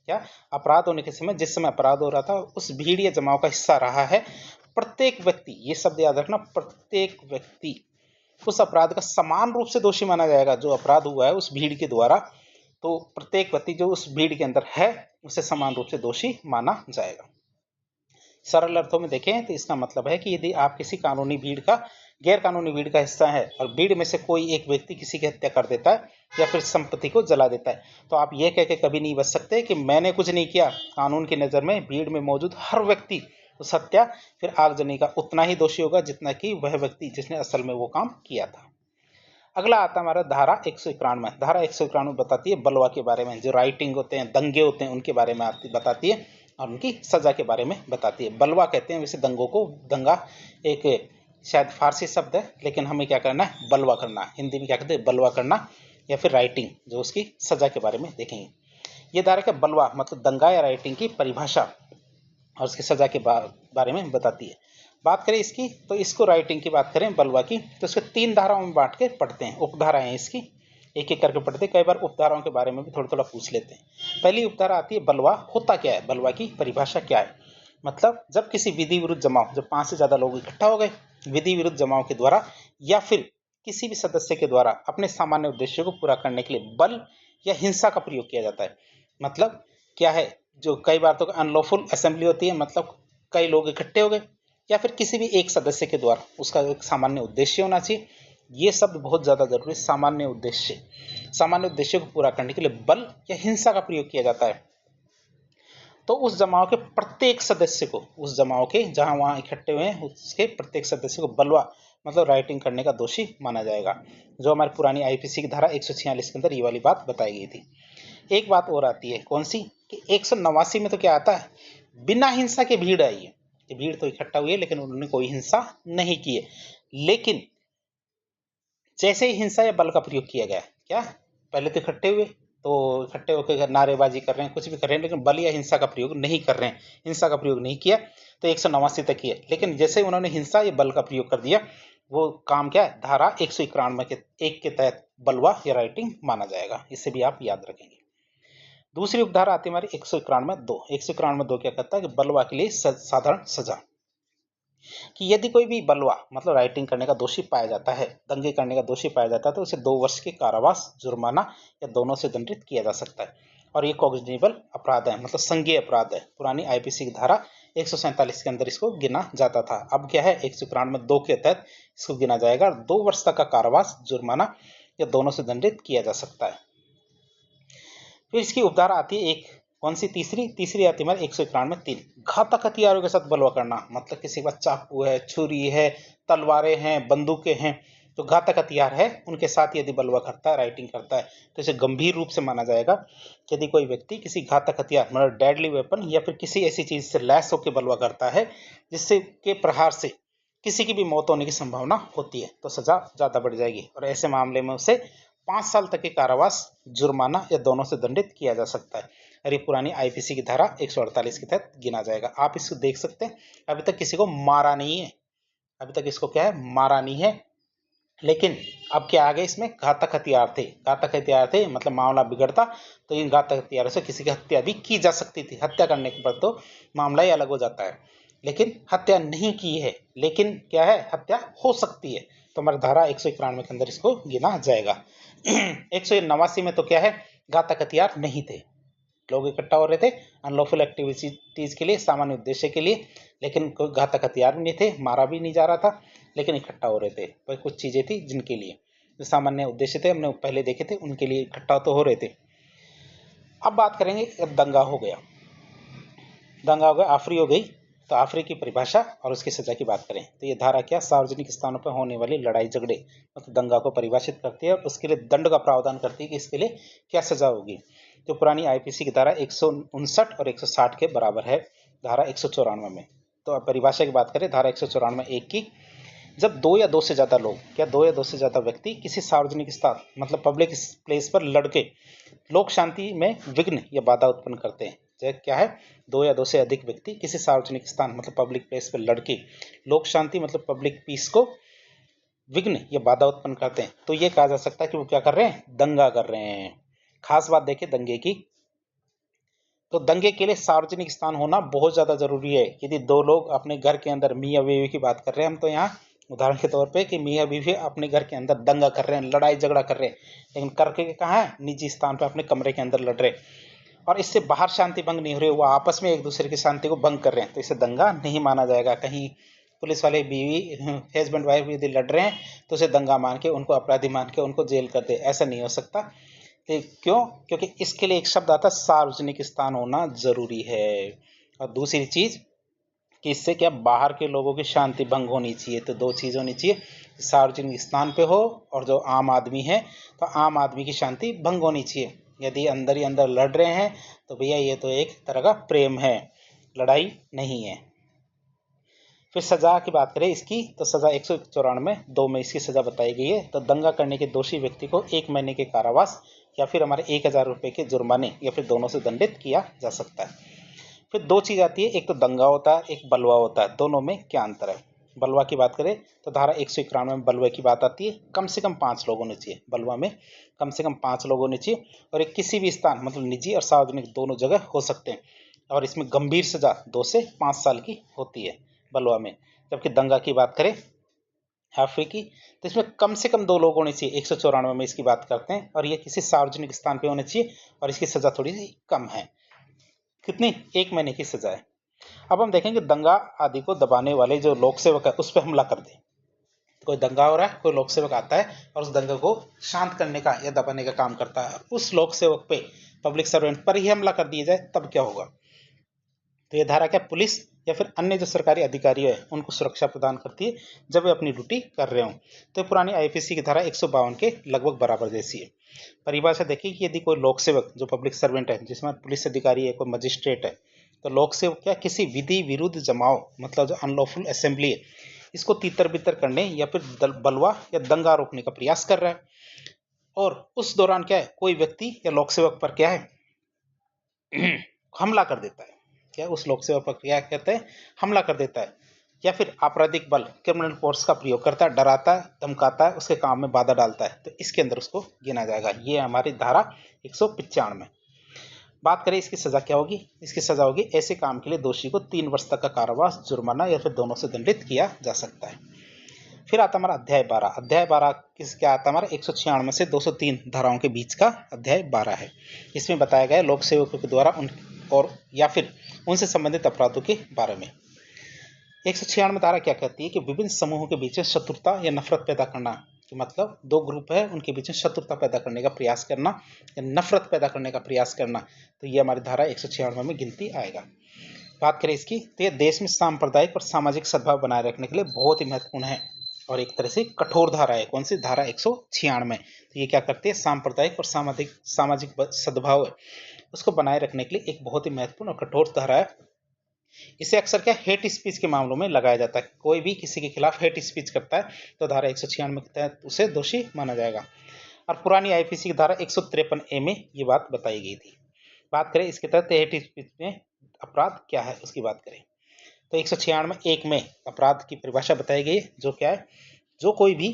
क्या, अपराध होने के समय, जिस समय अपराध हो रहा था उस भीड़ या जमाव का हिस्सा रहा है प्रत्येक व्यक्ति, ये शब्द याद रखना, प्रत्येक व्यक्ति उस अपराध का समान रूप से दोषी माना जाएगा। जो अपराध हुआ है उस भीड़ के द्वारा, तो प्रत्येक व्यक्ति जो उस भीड़ के अंदर है उसे समान रूप से दोषी माना जाएगा। सरल अर्थों में देखें तो इसका मतलब है कि यदि आप किसी कानूनी भीड़ का, गैर कानूनी भीड़ का हिस्सा है और भीड़ में से कोई एक व्यक्ति किसी की हत्या कर देता है या फिर संपत्ति को जला देता है, तो आप ये कह के कभी नहीं बच सकते कि मैंने कुछ नहीं किया। कानून की नज़र में भीड़ में मौजूद हर व्यक्ति उस हत्या फिर आगजनी का उतना ही दोषी होगा जितना कि वह व्यक्ति जिसने असल में वो काम किया था। अगला आता है हमारा धारा 191। धारा 191 बताती है बलवा के बारे में, जो राइटिंग होते हैं, दंगे होते हैं, उनके बारे में बताती है और उनकी सजा के बारे में बताती है। बलवा कहते हैं वैसे दंगों को, दंगा एक शायद फारसी शब्द है, लेकिन हमें क्या करना है, बलवा करना। हिंदी में क्या कहते हैं, बलवा करना, या फिर राइटिंग, जो उसकी सजा के बारे में देखेंगे। ये धारा का बलवा मतलब दंगा या राइटिंग की परिभाषा और उसकी सजा के बारे में बताती है। बात करें इसकी, तो इसको राइटिंग की बात करें बलवा की, तो इसको 3 धाराओं में बांट के पढ़ते हैं, उपधाराएं हैं इसकी, एक एक करके पढ़ते हैं। कई बार उपधाराओं के बारे में भी थोड़ा थोड़ा पूछ लेते हैं। पहली उपधारा आती है बलवा होता क्या है, बलवा की परिभाषा क्या है। मतलब जब किसी विधि विरुद्ध जमाव, जब 5 से ज्यादा लोग इकट्ठा हो गए विधि विरुद्ध जमाव के द्वारा या फिर किसी भी सदस्य के द्वारा अपने सामान्य उद्देश्यों को पूरा करने के लिए बल या हिंसा का प्रयोग किया जाता है। मतलब क्या है, जो कई बार तो अनलॉफुल असेंबली होती है, मतलब कई लोग इकट्ठे हो गए, या फिर किसी भी एक सदस्य के द्वारा, उसका एक सामान्य उद्देश्य होना चाहिए। ये शब्द बहुत ज्यादा जरूरी, सामान्य उद्देश्य। सामान्य उद्देश्य को पूरा करने के लिए बल या हिंसा का प्रयोग किया जाता है। तो उस जमाव के प्रत्येक सदस्य को, उस जमाव के जहां वहां इकट्ठे हुए हैं उसके प्रत्येक सदस्य को बलवा मतलब राइटिंग करने का दोषी माना जाएगा, जो हमारी पुरानी आईपीसी की धारा 146 के अंदर ये वाली बात बताई गई थी। एक बात और आती है, कौन सी, कि 189 में तो क्या आता है, बिना हिंसा के भीड़ आई है, कि भीड़ तो इकट्ठा हुई है लेकिन उन्होंने कोई हिंसा नहीं की है। लेकिन जैसे ही हिंसा या बल का प्रयोग किया गया, क्या पहले तो इकट्ठे हुए, तो इकट्ठे होकर नारेबाजी कर रहे हैं, कुछ भी कर रहे हैं, लेकिन बल या हिंसा का प्रयोग नहीं कर रहे हैं, हिंसा का प्रयोग नहीं किया, तो 189 तक किया। लेकिन जैसे ही उन्होंने हिंसा या बल का प्रयोग कर दिया, वो काम क्या है, धारा 191 के एक के तहत बलवा या राइटिंग माना जाएगा। इससे भी आप याद रखेंगे। दूसरी उपधारा आती है हमारी 191(2). 191(2) क्या कहता है कि बलवा के लिए साधारण सजा, कि यदि कोई भी बलवा मतलब राइटिंग करने का दोषी पाया जाता है, दंगे करने का दोषी पाया जाता है, तो उसे 2 वर्ष के कारावास, जुर्माना या दोनों से दंडित किया जा सकता है। और ये कॉग्निजेबल अपराध है, मतलब संज्ञेय अपराध है। पुरानी आईपीसी की धारा 147 के अंदर इसको गिना जाता था। अब क्या है, 191(2) के तहत इसको गिना जाएगा, 2 वर्ष तक का कारावास, जुर्माना या दोनों से दंडित किया जा सकता है। फिर इसकी उपधारा आती है एक, कौन सी, तीसरी आती है हमारी 191(3). घातक हथियारों के साथ बलवा करना, मतलब किसी के पास चाकू है, छुरी है, तलवारें हैं, बंदूकें हैं, तो घातक हथियार है, उनके साथ यदि बलवा करता है, राइटिंग करता है, तो इसे गंभीर रूप से माना जाएगा। यदि कोई व्यक्ति किसी घातक हथियार मतलब डेडली वेपन या फिर किसी ऐसी चीज से लैस होकर बलवा करता है जिससे के प्रहार से किसी की भी मौत होने की संभावना होती है, तो सजा ज्यादा बढ़ जाएगी, और ऐसे मामले में उसे 5 साल तक के कारावास, जुर्माना या दोनों से दंडित किया जा सकता है। और ये पुरानी आईपीसी की धारा 148 के तहत गिना जाएगा। आप इसको देख सकते हैं, अभी तक किसी को मारा नहीं है, अभी तक इसको क्या है, मारा नहीं है, लेकिन अब क्या आ गए, इसमें घातक हथियार थे, घातक हथियार थे, मतलब मामला बिगड़ता तो इन घातक हथियारों से किसी की हत्या भी की जा सकती थी। हत्या करने के बाद तो मामला ही अलग हो जाता है, लेकिन हत्या नहीं की है, लेकिन क्या है, हत्या हो सकती है, तो हमारी धारा 191 के अंदर इसको गिना जाएगा। 189 में तो क्या है, घातक हथियार नहीं थे, लोग इकट्ठा हो रहे थे अनलॉफुल एक्टिविटीज के लिए, सामान्य उद्देश्य के लिए, लेकिन कोई घातक हथियार भी नहीं थे, मारा भी नहीं जा रहा था, लेकिन इकट्ठा हो रहे थे, पर कुछ चीजें थी जिनके लिए जो सामान्य उद्देश्य थे, हमने पहले देखे थे, उनके लिए इकट्ठा तो हो रहे थे। अब बात करेंगे, दंगा हो गया, दंगा हो गया, आफरी हो गई, तो आफरी की परिभाषा और उसकी सजा की बात करें तो ये धारा क्या, सार्वजनिक स्थानों पर होने वाली लड़ाई झगड़े मतलब दंगा को परिभाषित करती है, और उसके लिए दंड का प्रावधान करती है कि इसके लिए क्या सजा होगी। तो पुरानी आईपीसी की धारा 159 और 160 के बराबर है धारा 194 में। तो अब परिभाषा की बात करें, धारा 194 एक की, जब 2 या 2 से ज्यादा लोग, क्या 2 या 2 से ज्यादा व्यक्ति किसी सार्वजनिक स्थान मतलब पब्लिक प्लेस पर लड़के लोक शांति में विघ्न या बाधा उत्पन्न करते हैं, चाहे क्या है, 2 या 2 से अधिक व्यक्ति किसी सार्वजनिक स्थान मतलब पब्लिक प्लेस पर लड़के लोक शांति मतलब पब्लिक पीस को विघ्न या बाधा उत्पन्न करते हैं, तो ये कहा जा सकता है कि वो क्या कर रहे हैं, दंगा कर रहे हैं। खास बात देखें दंगे की, तो दंगे के लिए सार्वजनिक स्थान होना बहुत ज्यादा जरूरी है। यदि 2 लोग अपने घर के अंदर, मियाँ बीवी की बात कर रहे हैं हम तो यहाँ उदाहरण के तौर पे, कि मियाँ बीवी अपने घर के अंदर दंगा कर रहे हैं, लड़ाई झगड़ा कर रहे हैं, लेकिन करके कहाँ है, निजी स्थान पे अपने कमरे के अंदर लड़ रहे, और इससे बाहर शांति भंग नहीं हो रही, वो आपस में एक दूसरे की शांति को भंग कर रहे हैं, तो इसे दंगा नहीं माना जाएगा। कहीं पुलिस वाले बीवी हस्बैंड वाइफ यदि लड़ रहे हैं तो उसे दंगा मान के, उनको अपराधी मान के उनको जेल कर दे, ऐसा नहीं हो सकता। क्यों, क्योंकि इसके लिए एक शब्द आता है, सार्वजनिक स्थान होना जरूरी है। और दूसरी चीज कि इससे क्या, बाहर के लोगों की शांति भंग होनी चाहिए, तो 2 चीज होनी चाहिए, सार्वजनिक स्थान पे हो और जो आम आदमी है तो आम आदमी की शांति भंग होनी चाहिए। यदि अंदर ही अंदर लड़ रहे हैं तो भैया ये तो एक तरह का प्रेम है, लड़ाई नहीं है। फिर सजा की बात करें इसकी, तो सजा 194(2) में इसकी सजा बताई गई है। तो दंगा करने के दोषी व्यक्ति को 1 महीने के कारावास या फिर हमारे 1000 रुपए के जुर्माने या फिर दोनों से दंडित किया जा सकता है। फिर 2 चीज आती है, एक तो दंगा होता है, एक बलवा होता है, दोनों में क्या अंतर है। बलवा की बात करें तो धारा 191 में बलवे की बात आती है, कम से कम 5 लोग होने चाहिए, बलवा में कम से कम 5 लोग होने चाहिए, और एक किसी भी स्थान मतलब निजी और सार्वजनिक दोनों जगह हो सकते हैं, और इसमें गंभीर सजा 2 से 5 साल की होती है बलवा में। जबकि दंगा की बात करें हाफी की, तो इसमें कम से कम 2 लोग होने चाहिए, 194 में इसकी बात करते हैं, और ये किसी सार्वजनिक स्थान पे होने चाहिए, और इसकी सजा थोड़ी सी कम है, कितनी, 1 महीने की सजा है। अब हम देखेंगे दंगा आदि को दबाने वाले जो लोक सेवक है उस पर हमला कर दे। कोई दंगा हो रहा है, कोई लोक सेवक आता है और उस दंगे को शांत करने का या दबाने का काम करता है, उस लोक सेवक पे, पब्लिक सर्वेंट पर ही हमला कर दिया जाए, तब क्या होगा। तो ये धारा क्या पुलिस या फिर अन्य जो सरकारी अधिकारी है उनको सुरक्षा प्रदान करती है जब वे अपनी ड्यूटी कर रहे हों। तो ये पुरानी आईपीसी की धारा 152 के लगभग बराबर जैसी है। परिभाषा देखिए कि यदि कोई लोक सेवक जो पब्लिक सर्वेंट है, जिसमें पुलिस अधिकारी है, कोई मजिस्ट्रेट है, तो लोक सेवक क्या किसी विधि विरुद्ध जमाव मतलब जो अनलॉफुल असेंबली है इसको तीतर बितर करने या फिर बलवा या दंगा रोकने का प्रयास कर रहा है, और उस दौरान क्या है कोई व्यक्ति या लोक सेवक पर क्या है हमला कर देता है, क्या उस लोक सेवक पर क्या कहते हैं हमला कर देता है, या फिर आपराधिक बल क्रिमिनल फोर्स का प्रयोग करता है, डराता है, धमकाता है, उसके काम में बाधा डालता है, तो इसके अंदर उसको गिना जाएगा। ये हमारी धारा 195 में। बात करें इसकी सजा क्या होगी। इसकी सजा होगी ऐसे काम के लिए दोषी को 3 वर्ष तक का कारावास, जुर्माना या फिर दोनों से दंडित किया जा सकता है। फिर आता हमारा अध्याय 12। अध्याय 12 किस क्या आता है हमारा 196 से 203 धाराओं के बीच का अध्याय 12 है। इसमें बताया गया लोक सेवकों के द्वारा उन और या फिर उनसे संबंधित अपराधों के बारे में। 196 धारा क्या कहती है कि विभिन्न समूहों के बीच शत्रुता या नफरत पैदा करना, कि मतलब दो ग्रुप है उनके बीच शत्रुता पैदा करने का प्रयास करना या नफरत पैदा करने का प्रयास करना, तो ये हमारी धारा 196 में गिनती आएगा। बात करें इसकी तो ये देश में सांप्रदायिक और सामाजिक सद्भाव बनाए रखने के लिए बहुत ही महत्वपूर्ण है और एक तरह से कठोर धारा है। कौन सी धारा 196 में। तो ये क्या करती है सांप्रदायिक और सामाजिक सद्भाव है उसको बनाए रखने के लिए एक बहुत ही महत्वपूर्ण और कठोर धारा है। इसे अक्सर क्या हेट स्पीच के मामलों में लगाया जाता है। कोई भी किसी के खिलाफ हेट स्पीच करता है तो धारा 196 के तहत उसे दोषी माना जाएगा। और पुरानी आईपीसी की धारा 153 ए में ये बात बताई गई थी। बात करें इसके तहत हेट स्पीच में अपराध क्या है उसकी बात करें तो 196 में अपराध की परिभाषा बताई गई है, जो क्या है जो कोई भी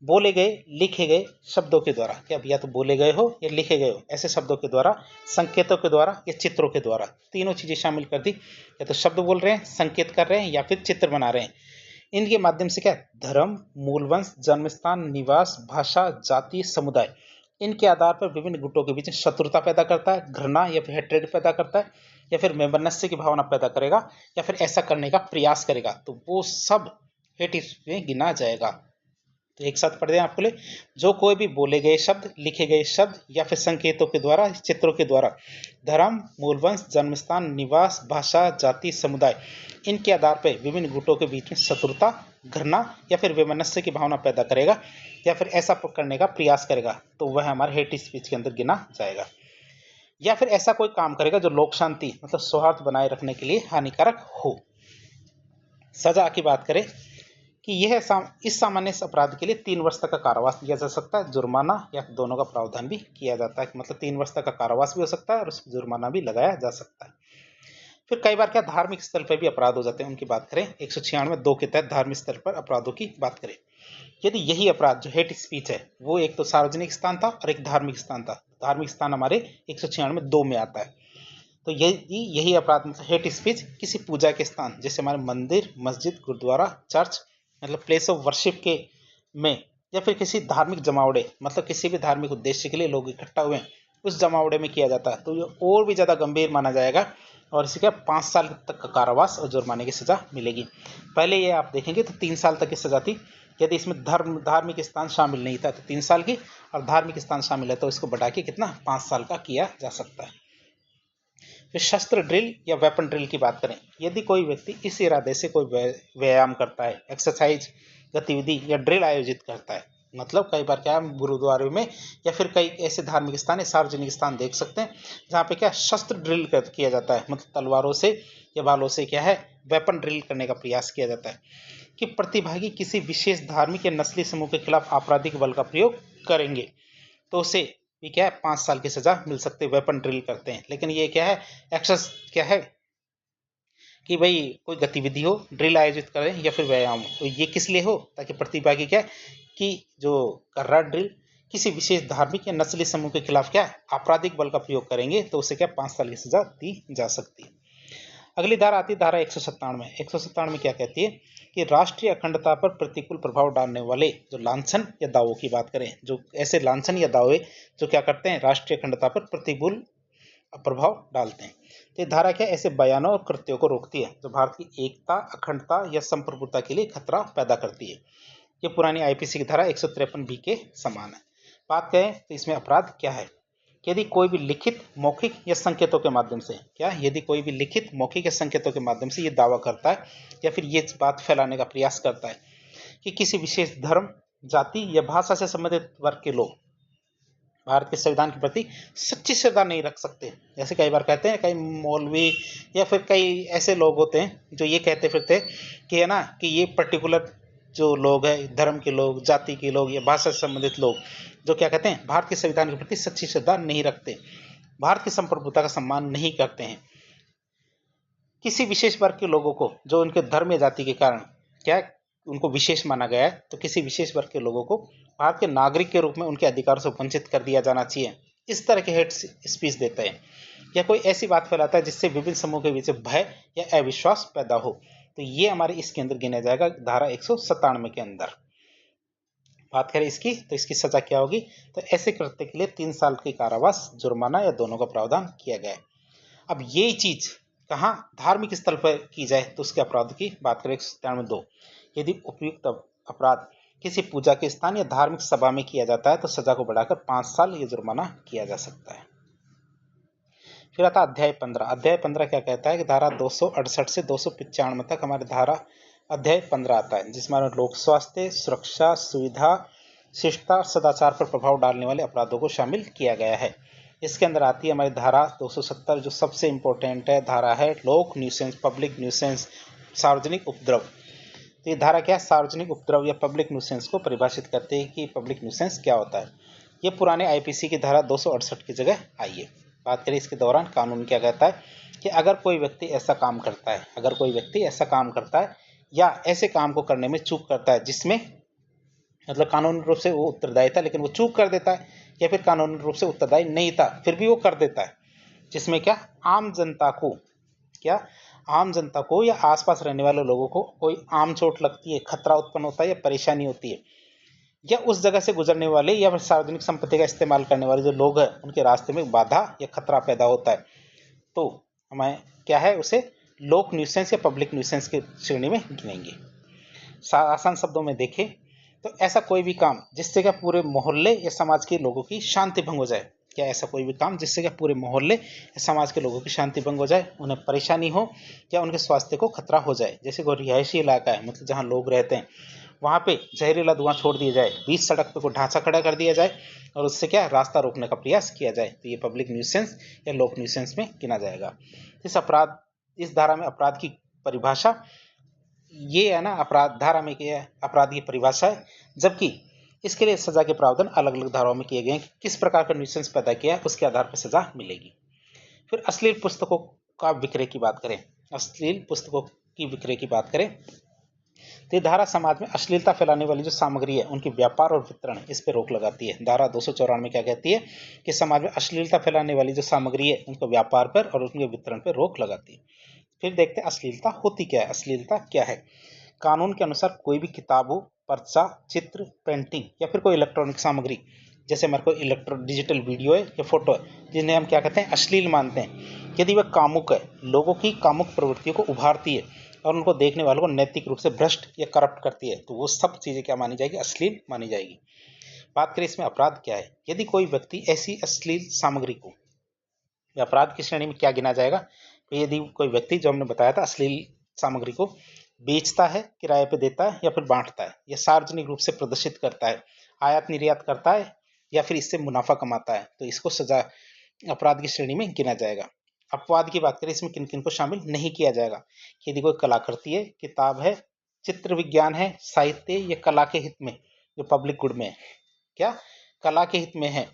बोले गए लिखे गए शब्दों के द्वारा, क्या या तो बोले गए हो या लिखे गए हो ऐसे शब्दों के द्वारा, संकेतों के द्वारा या चित्रों के द्वारा, तीनों चीजें शामिल कर दी। या तो शब्द बोल रहे हैं, संकेत कर रहे हैं या फिर चित्र बना रहे हैं, इनके माध्यम से क्या धर्म, मूलवंश, जन्मस्थान, निवास, भाषा, जाति, समुदाय, इनके आधार पर विभिन्न गुटों के बीच शत्रुता पैदा करता है, घृणा या फिर हेट्रेड पैदा करता है, या फिर वैमनस्य की भावना पैदा करेगा या फिर ऐसा करने का प्रयास करेगा, तो वो सब हेट में गिना जाएगा। तो एक साथ पढ़ दें आपके लिए, जो कोई भी बोले गए शब्द, लिखे गए शब्द या फिर संकेतों के द्वारा, चित्रों के द्वारा धर्म, मूलवंश, जन्मस्थान, निवास, भाषा, जाति, समुदाय, इनके आधार पर विभिन्न गुटों के बीच में शत्रुता, घृणा या फिर वैमनस्य की भावना पैदा करेगा या फिर ऐसा करने का प्रयास करेगा, तो वह हमारे हेट स्पीच के अंदर गिना जाएगा। या फिर ऐसा कोई काम करेगा जो लोक शांति मतलब सौहार्द बनाए रखने के लिए हानिकारक हो। सजा की बात करें कि यह इस सामान्य अपराध के लिए 3 वर्ष तक का कारावास दिया जा सकता है, जुर्माना या दोनों का प्रावधान भी किया जाता है, मतलब 3 वर्ष तक का कारावास भी हो सकता है और उस जुर्माना भी लगाया जा सकता है। फिर कई बार क्या धार्मिक स्थल पर भी अपराध हो जाते हैं, उनकी बात करें 196(2) के तहत धार्मिक स्थल पर अपराधों की बात करें, यदि यही अपराध जो हेट स्पीच है वो एक तो सार्वजनिक स्थान था और एक धार्मिक स्थान था, धार्मिक स्थान हमारे 196(2) में आता है, तो यही अपराध मतलब हेट स्पीच किसी पूजा के स्थान जैसे हमारे मंदिर, मस्जिद, गुरुद्वारा, चर्च मतलब प्लेस ऑफ वर्शिप के में, या फिर किसी धार्मिक जमावड़े मतलब किसी भी धार्मिक उद्देश्य के लिए लोग इकट्ठा हुए हैं उस जमावड़े में किया जाता है, तो ये और भी ज़्यादा गंभीर माना जाएगा और इसे क्या 5 साल तक का कारावास और जुर्माने की सजा मिलेगी। पहले ये आप देखेंगे तो 3 साल तक की सजा थी, यदि इसमें धार्मिक स्थान शामिल नहीं था तो 3 साल की, और धार्मिक स्थान शामिल है तो इसको बढ़ा के कितना 5 साल का किया जा सकता है। फिर शस्त्र ड्रिल या वेपन ड्रिल की बात करें, यदि कोई व्यक्ति इस इरादे से कोई व्यायाम करता है, एक्सरसाइज गतिविधि या ड्रिल आयोजित करता है, मतलब कई बार क्या हम गुरुद्वारे में या फिर कई ऐसे धार्मिक स्थान या सार्वजनिक स्थान देख सकते हैं जहाँ पे क्या शस्त्र ड्रिल किया जाता है, मतलब तलवारों से या भालों से क्या है वेपन ड्रिल करने का प्रयास किया जाता है कि प्रतिभागी किसी विशेष धार्मिक या नस्ली समूह के खिलाफ आपराधिक बल का प्रयोग करेंगे, तो उसे भी क्या है 5 साल की सजा मिल सकती है, वेपन ड्रिल करते हैं। लेकिन ये क्या है एक्सेस क्या है कि भाई कोई गतिविधि हो, ड्रिल आयोजित करें या फिर व्यायाम हो, तो ये किस लिए हो ताकि प्रतिभागी क्या कि जो कर रहा ड्रिल किसी विशेष धार्मिक या नस्ली समूह के खिलाफ क्या आपराधिक बल का प्रयोग करेंगे, तो उसे क्या 5 साल की सजा दी जा सकती है। अगली धारा आती है धारा 197। 197 में क्या कहती है कि राष्ट्रीय अखंडता पर प्रतिकूल प्रभाव डालने वाले जो लांछन या दावों की बात करें, जो ऐसे लांछन या दावे जो क्या करते हैं राष्ट्रीय अखंडता पर प्रतिकूल प्रभाव डालते हैं, तो ये धारा क्या ऐसे बयानों और कृत्यों को रोकती है जो भारत की एकता, अखंडता या संप्रभुता के लिए खतरा पैदा करती है। ये पुरानी आईपीसी की धारा 153 बी के समान है। बात करें तो इसमें अपराध क्या है, कि यदि कोई भी लिखित, मौखिक या संकेतों के माध्यम से, क्या यदि कोई भी लिखित, मौखिक या संकेतों के माध्यम से ये दावा करता है या फिर ये बात फैलाने का प्रयास करता है कि किसी विशेष धर्म, जाति या भाषा से संबंधित वर्ग के लोग भारत के संविधान के प्रति सच्ची श्रद्धा नहीं रख सकते। जैसे कई बार कहते हैं कई मौलवी या फिर कई ऐसे लोग होते हैं जो ये कहते फिरते कि है ना कि ये पर्टिकुलर जो लोग हैं, धर्म के लोग, जाति के लोग या भाषा से संबंधित लोग, जो क्या कहते हैं भारत के संविधान के प्रति सच्ची श्रद्धा नहीं रखते, भारत की संप्रभुता का सम्मान नहीं करते हैं। किसी विशेष वर्ग के लोगों को जो उनके धर्म या जाति के कारण क्या उनको विशेष माना गया है, तो किसी विशेष वर्ग के लोगों को भारत के नागरिक के रूप में उनके अधिकारों से वंचित कर दिया जाना चाहिए, इस तरह के हेट स्पीच देते हैं या कोई ऐसी बात फैलाता है जिससे विभिन्न समूह के बीच भय या अविश्वास पैदा हो, तो ये हमारे इसके अंदर गिना जाएगा धारा 197 के अंदर। बात करें इसकी, तो इसकी सजा क्या होगी, तो ऐसे कृत्य के लिए 3 साल की कारावास, जुर्माना या दोनों का प्रावधान किया गया है। अब ये चीज कहाँ धार्मिक स्थल पर की जाए तो उसके अपराध की बात करें 197(2), यदि उपयुक्त अपराध किसी पूजा के स्थान या धार्मिक सभा में किया जाता है तो सजा को बढ़ाकर 5 साल या जुर्माना किया जा सकता है। फिर आता अध्याय 15। अध्याय 15 क्या कहता है कि धारा 268 से 295 तक हमारे धारा अध्याय 15 आता है, जिसमें लोक स्वास्थ्य, सुरक्षा, सुविधा, शिष्टता और सदाचार पर प्रभाव डालने वाले अपराधों को शामिल किया गया है। इसके अंदर आती है हमारी धारा 270 जो सबसे इंपॉर्टेंट है, धारा है लोक न्यूसेंस, पब्लिक न्यूसेंस, सार्वजनिक उपद्रव। तो ये धारा क्या है, सार्वजनिक उपद्रव या पब्लिक न्यूसेंस को परिभाषित करते हैं कि पब्लिक न्यूसेंस क्या होता है। ये पुराने आईपीसी की धारा 268 की जगह आई है। बात करें इसके दौरान कानून क्या कहता है कि अगर कोई व्यक्ति ऐसा काम करता है, अगर कोई व्यक्ति ऐसा काम करता है या ऐसे काम को करने में चूक करता है जिसमें मतलब कानूनी रूप से वो उत्तरदायी था लेकिन वो चूक कर देता है, या फिर कानूनी रूप से उत्तरदायी नहीं था फिर भी वो कर देता है, जिसमें क्या आम जनता को, क्या आम जनता को या आसपास रहने वाले लोगों को कोई आम चोट लगती है, खतरा उत्पन्न होता है या परेशानी होती है, या उस जगह से गुजरने वाले या फिर सार्वजनिक संपत्ति का इस्तेमाल करने वाले जो लोग हैं उनके रास्ते में बाधा या खतरा पैदा होता है, तो हमें क्या है उसे लोक न्यूसेंस या पब्लिक न्यूसेंस की श्रेणी में गिनेंगे। आसान शब्दों में देखें तो ऐसा कोई भी काम जिससे क्या पूरे मोहल्ले या समाज के लोगों की शांति भंग हो जाए, क्या ऐसा कोई भी काम जिससे क्या पूरे मोहल्ले या समाज के लोगों की शांति भंग हो जाए, उन्हें परेशानी हो या उनके स्वास्थ्य को खतरा हो जाए। जैसे कोई रिहायशी इलाका है, मतलब जहाँ लोग रहते हैं वहाँ पे जहरीला धुआं छोड़ दिया जाए, बीच सड़क पे कोई ढांचा खड़ा कर दिया जाए और उससे क्या रास्ता रोकने का प्रयास किया जाए, तो ये पब्लिक न्यूसेंस या लोक न्यूसेंस में गिना जाएगा। इस धारा में अपराध की परिभाषा ये है ना, अपराध धारा में क्या है, अपराध की परिभाषा है, जबकि इसके लिए सजा के प्रावधान अलग अलग धाराओं में किए गए हैं। किस प्रकार का न्यूसेंस पैदा किया है उसके आधार पर सजा मिलेगी। फिर अश्लील पुस्तकों का विक्रय की बात करें, अश्लील पुस्तकों की विक्रय की बात करें तो ये धारा समाज में अश्लीलता फैलाने वाली जो सामग्री है उनके व्यापार और वितरण इस पर रोक लगाती है। धारा 294 में क्या कहती है कि समाज में अश्लीलता फैलाने वाली जो सामग्री है उनके व्यापार पर और उनके वितरण पर रोक लगाती है। फिर देखते हैं अश्लीलता होती क्या है। अश्लीलता क्या है, कानून के अनुसार कोई भी किताब हो, पर्चा, चित्र, पेंटिंग या फिर कोई इलेक्ट्रॉनिक सामग्री, जैसे हमारे को डिजिटल वीडियो है या फोटो है, जिन्हें हम क्या कहते हैं अश्लील मानते हैं, यदि वह कामुक है, लोगों की कामुक प्रवृत्तियों को उभारती है और उनको देखने वालों को नैतिक रूप से भ्रष्ट या करप्ट करती है, तो वो सब चीज़ें क्या मानी जाएगी, अश्लील मानी जाएगी। बात करें इसमें अपराध क्या है, यदि कोई व्यक्ति ऐसी अश्लील सामग्री को, अपराध की श्रेणी में क्या गिना जाएगा, तो यदि कोई व्यक्ति जो हमने बताया था अश्लील सामग्री को बेचता है, किराए पे देता है या फिर बांटता है, या सार्वजनिक रूप से प्रदर्शित करता है, आयात निर्यात करता है या फिर इससे मुनाफा कमाता है, तो इसको सजा अपराध की श्रेणी में गिना जाएगा। अपवाद की बात करें इसमें किन किन को शामिल नहीं किया जाएगा, यदि कोई कलाकृति है, किताब है, चित्र विज्ञान है, साहित्य या कला के हित में जो पब्लिक गुड में है, क्या कला के हित में है,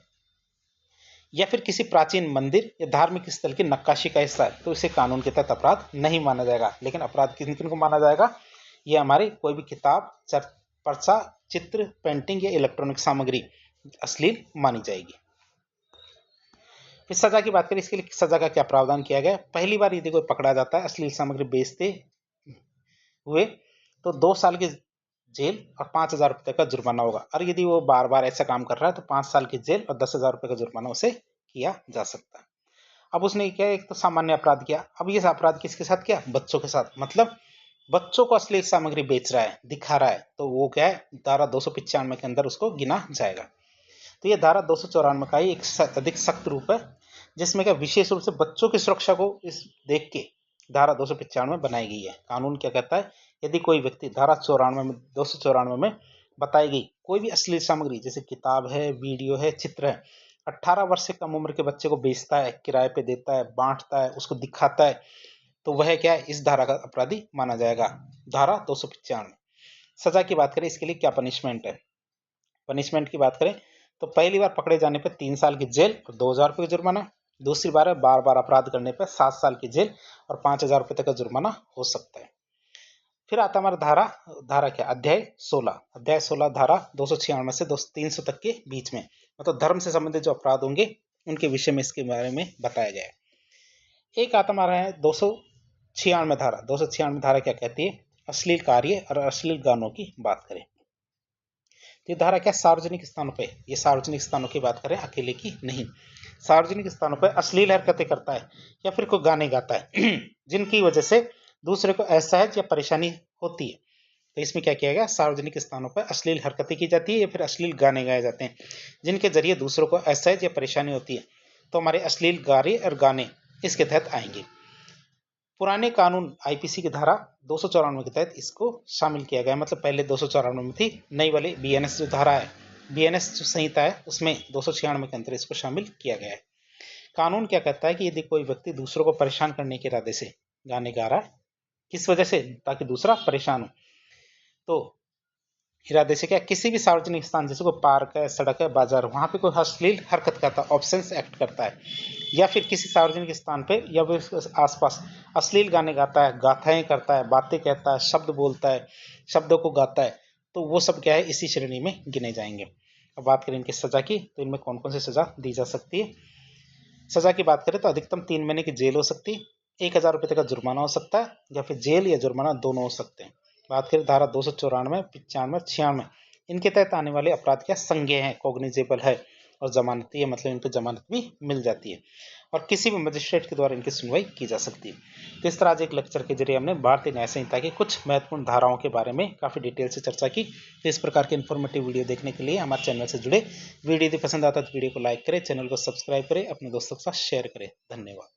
या फिर किसी प्राचीन मंदिर या धार्मिक स्थल की नक्काशी का हिस्सा है, तो इसे कानून के तहत अपराध नहीं माना जाएगा। लेकिन अपराध किन किन को माना जाएगा, ये हमारी कोई भी किताब, पर्चा, चित्र, पेंटिंग या इलेक्ट्रॉनिक सामग्री अश्लील मानी जाएगी। फिर सजा की बात करें, इसके लिए सजा का क्या प्रावधान किया गया। पहली बार यदि कोई पकड़ा जाता है अश्लील सामग्री बेचते हुए तो 2 साल की जेल और 5,000 रुपये का जुर्माना होगा, और यदि वो बार बार ऐसा काम कर रहा है तो 5 साल की जेल और 10,000 रुपये का जुर्माना उसे किया जा सकता है। अब उसने क्या, एक तो सामान्य अपराध किया, अब ये अपराध किसके साथ किया, बच्चों के साथ, मतलब बच्चों को अश्लील सामग्री बेच रहा है, दिखा रहा है, तो वो क्या है धारा 295 के अंदर उसको गिना जाएगा। तो ये धारा 294 का ही एक अधिक सख्त रूप है, जिसमें क्या विशेष रूप से बच्चों की सुरक्षा को इस देख के धारा 295 बनाई गई है। कानून क्या कहता है, यदि कोई व्यक्ति धारा 294 में बताई गई कोई भी अश्लील सामग्री जैसे किताब है, वीडियो है, चित्र है, 18 वर्ष से कम उम्र के बच्चे को बेचता है, किराए पे देता है, बांटता है, उसको दिखाता है, तो वह क्या है, इस धारा का अपराधी माना जाएगा। धारा 295। सजा की बात करें, इसके लिए क्या पनिशमेंट है। पनिशमेंट की बात करें तो पहली बार पकड़े जाने पर 3 साल की जेल और 2,000 रुपये का जुर्माना। दूसरी बार बार बार अपराध करने पर 7 साल की जेल और 5,000 रुपये तक का जुर्माना हो सकता है। फिर आता हमारा धारा क्या, अध्याय 16 धारा 296 से 300 तक के बीच में, मतलब धर्म से संबंधित जो अपराध होंगे उनके विषय में इसके बारे में बताया गया है। एक आता हमारा है 296 धारा। 296 धारा क्या कहती है, अश्लील कार्य और अश्लील गानों की बात करें तो ये धारा क्या, सार्वजनिक स्थानों पे, ये सार्वजनिक स्थानों की बात करें, अकेले की नहीं, सार्वजनिक स्थानों पर अश्लील हरकतें करता है या फिर कोई गाने गाता है जिनकी वजह से दूसरे को असहज या परेशानी होती है, तो इसमें क्या किया गया, सार्वजनिक स्थानों पर अश्लील हरकतें की जाती है या फिर अश्लील गाने गाए जाते हैं जिनके जरिए दूसरों को असहज या परेशानी होती है, तो हमारे अश्लील कार्य और गाने इसके तहत आएंगे। पुराने कानून आईपीसी की धारा 294 के तहत इसको शामिल किया गया, मतलब पहले 294 में थी, नई वाली बीएनएस जो धारा है, बीएनएस जो संहिता है उसमें 296 के अंतर्गत इसको शामिल किया गया है। कानून क्या कहता है कि यदि कोई व्यक्ति दूसरों को परेशान करने के इरादे से गाने गा रहा है, किस वजह से, ताकि दूसरा परेशान हो, तो इरादे से क्या, किसी भी सार्वजनिक स्थान जैसे कोई पार्क है, सड़क है, बाजार, वहां पे कोई अश्लील हरकत करता है, ऑब्सेंस एक्ट करता है, या फिर किसी सार्वजनिक स्थान पे या फिर आसपास अश्लील गाने गाता है, गाथाएं करता है, बातें कहता है, शब्द बोलता है, शब्दों को गाता है, तो वो सब क्या है, इसी श्रेणी में गिने जाएंगे। अब बात करें इनकी सजा की, तो इनमें कौन कौन सी सजा दी जा सकती है। सजा की बात करें तो अधिकतम 3 महीने की जेल हो सकती है, 1,000 रुपये तक का जुर्माना हो सकता है, या फिर जेल या जुर्माना दोनों हो सकते हैं। बात करें धारा 294, 95, 96, इनके तहत आने वाले अपराध क्या संज्ञेय है, कॉग्निजेबल है और जमानती है, मतलब इनको जमानत भी मिल जाती है और किसी भी मजिस्ट्रेट के द्वारा इनकी सुनवाई की जा सकती है। तो इस तरह आज एक लेक्चर के जरिए हमने भारतीय न्याय संहिता की कुछ महत्वपूर्ण धाराओं के बारे में काफ़ी डिटेल से चर्चा की। तो इस प्रकार के इन्फॉर्मेटिव वीडियो देखने के लिए हमारे चैनल से जुड़े। वीडियो यदि पसंद आता है तो वीडियो को लाइक करें, चैनल को सब्सक्राइब करें, अपने दोस्तों के साथ शेयर करें। धन्यवाद।